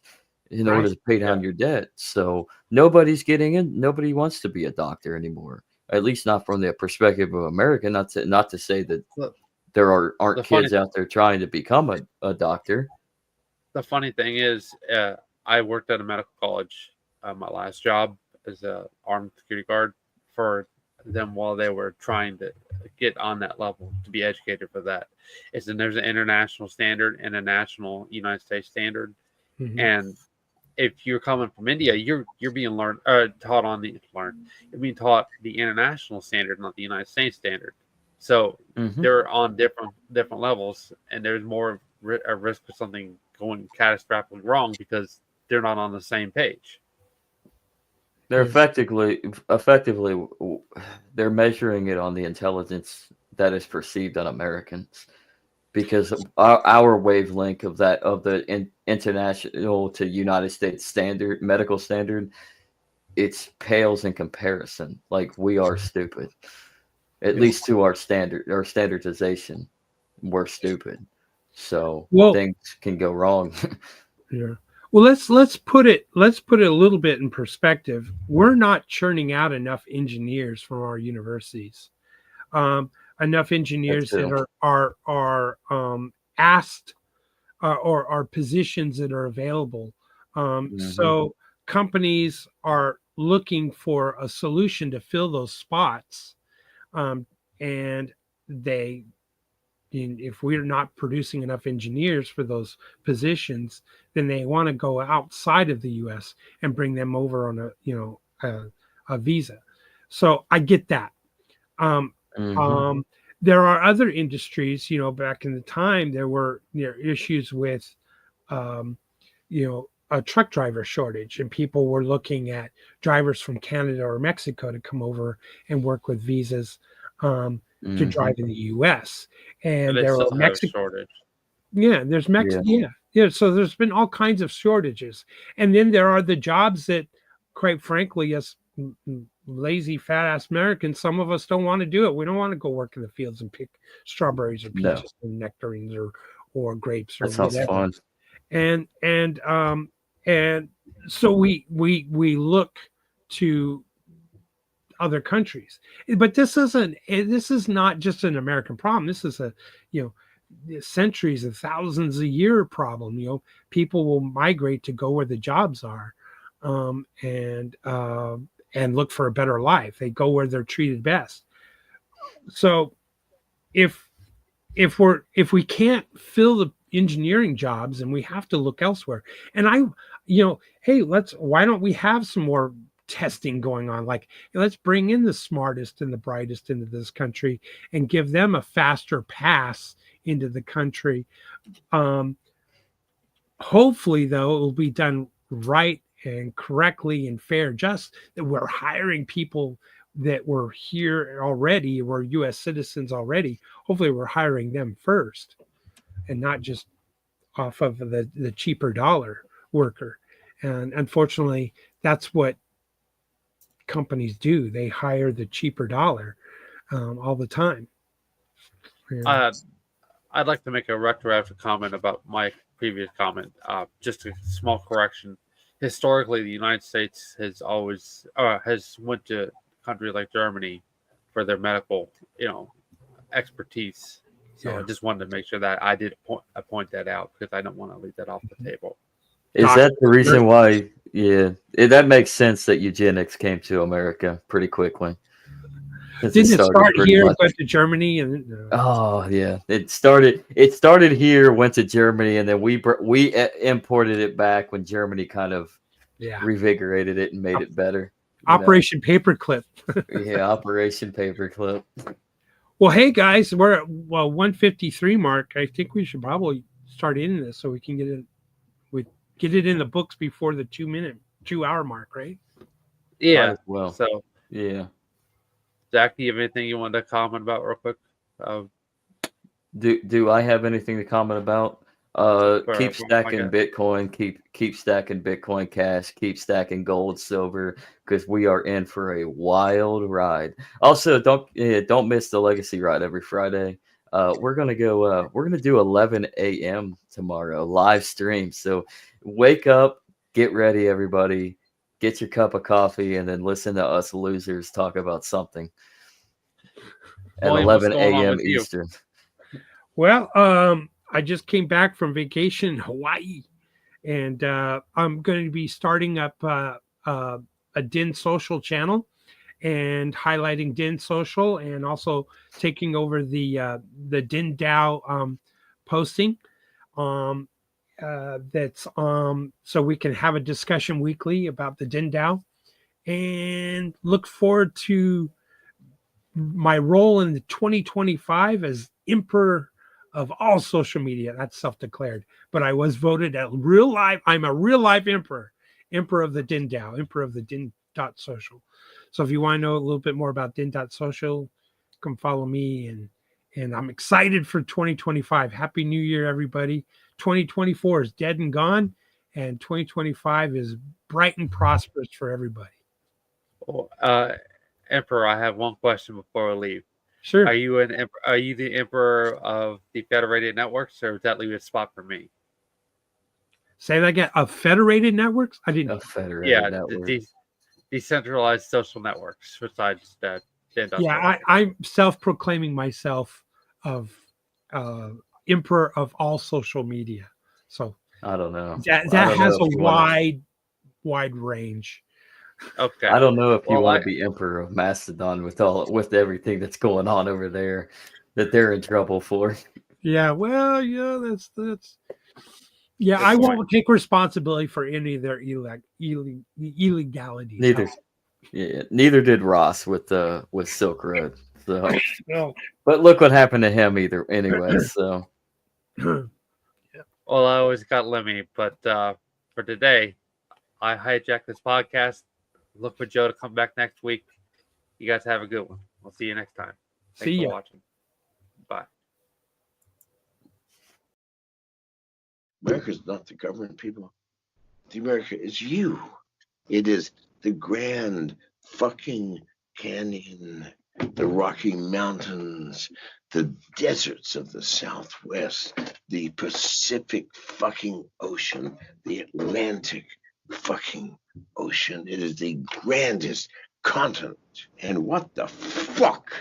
in order Right. to pay down your debt. So nobody's getting in. Nobody wants to be a doctor anymore. at least not from the perspective of America. Not to say that Look, there aren't the kids funny out there trying to become a doctor. the funny thing is, I worked at a medical college. My last job as a armed security guard for them while they were trying to get on that level to be educated for that. There's an international standard and a national United States standard, Mhm. and if you're coming from India, you're being taught on you're being taught the international standard, not the United States standard. So Mhm. they're on different levels, and there's more a risk of something going catastrophically wrong because they're not on the same page. They're Yes. effectively, they're measuring it on the intelligence that is perceived on Americans, because of our wavelength of the international to United States standard medical standard, it's pales in comparison. Like, we are stupid, at Yes. least to our standardization. We're stupid, so Well, things can go wrong. yeah. Well, let's put it a little bit in perspective. We're not churning out enough engineers from our universities. Enough engineers That's that true. are asked or are positions that are available. Mhm. So companies are looking for a solution to fill those spots, and if we're not producing enough engineers for those positions, then they want to go outside of the U.S. and bring them over on a visa. So I get that. Mhm. There are other industries. Back in the time, there were issues with a truck driver shortage, and people were looking at drivers from Canada or Mexico to come over and work with visas to drive Mhm. in the U.S. But And they there still are have a shortage. there's Yeah. yeah. So there's been all kinds of shortages, and then there are the jobs that, quite frankly, as lazy fat ass Americans, some of us don't want to do it. We don't want to go work in the fields and pick strawberries or No, peaches or nectarines or grapes or that sounds whatever. fun. And so we look to other countries, but this is not just an American problem. This is a centuries and thousands a year problem. People will migrate to go where the jobs are, and look for a better life. They go where they're treated best. So if if we can't fill the engineering jobs, and we have to look elsewhere. And hey, why don't we have some more testing going on? Like, let's bring in the smartest and the brightest into this country and give them a faster pass into the country. Hopefully, though, it will be done right and correctly and fair, just that we're hiring people that were here already, were U.S. citizens already. Hopefully, we're hiring them first and not just off of the cheaper dollar worker. And unfortunately, that's what companies do. They hire the cheaper dollar all the time. Yeah. I'd like to make a retroactive comment about my previous comment. Just a small correction. Historically, the United States has always went to a country like Germany for their medical, expertise. So Yeah. I just wanted to make sure that I did point that out, because I don't want to leave that off the table. Is Gosh, that the reason why? Yeah, that makes sense that eugenics came to America pretty quickly. 'Cause Didn't it start pretty here, much- went to Germany, and Oh yeah, it started here, went to Germany, and then we imported it back when Germany kind of yeah, revigorated it and made it better. Operation Paperclip. Yeah, Operation Paperclip. Well, hey guys, we're at 153 mark. I think we should probably start in this so we can get it in the books before the 2 hour mark, right? Yeah. Well, So, yeah. Zach, do you have anything you wanted to comment about real quick? Do I have anything to comment about? Keep stacking Bitcoin, keep stacking Bitcoin Cash, keep stacking gold, silver, because we are in for a wild ride. Also, don't miss the Legacy Ride every Friday. We're gonna do 11 a.m. tomorrow, live stream. So wake up, get ready, everybody. get your cup of coffee, and then listen to us losers talk about something at William, what's 11 going on a.m. with you? Eastern. Well, I just came back from vacation in Hawaii, and I'm going to be starting up a Din Social channel and highlighting Din Social, and also taking over the Din DAO posting. That's so we can have a discussion weekly about the Din DAO, and look forward to my role in the 2025 as Emperor of all social media. That's self-declared, but I was voted a real life. I'm a real life emperor of the Din DAO, emperor of the Din.social. So if you want to know a little bit more about Din.social, come follow me, and I'm excited for 2025. Happy New Year, everybody. 2024 is dead and gone, and 2025 is bright and prosperous for everybody. Well, Emperor, I have one question before we leave. Sure. Are you the emperor of the federated networks, or does that leave a spot for me? Say that again. Of federated networks? I didn't. A federated network. The decentralized social networks besides that. Yeah, I'm self-proclaiming myself of emperor of all social media. So I don't know. That has a wide range. Okay. I don't know if you want to be emperor of Mastodon with everything that's going on over there that they're in trouble for. Yeah, well, yeah, that's yeah. I won't take responsibility for any of their illegalities. Neither did Ross with Silk Road. So, no. But look what happened to him anyway. So, well, I always got Lemmy, but for today, I hijacked this podcast. Look for Joe to come back next week. You guys have a good one. We'll see you next time. Thanks for watching. Bye. America is not the government, people. The America is you. It is the Grand fucking Canyon, the Rocky Mountains, the deserts of the Southwest, the Pacific fucking Ocean, the Atlantic fucking Ocean. It is the grandest continent. And what the fuck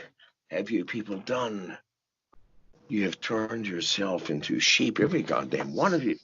have you people done? You have turned yourself into sheep, every goddamn one of you.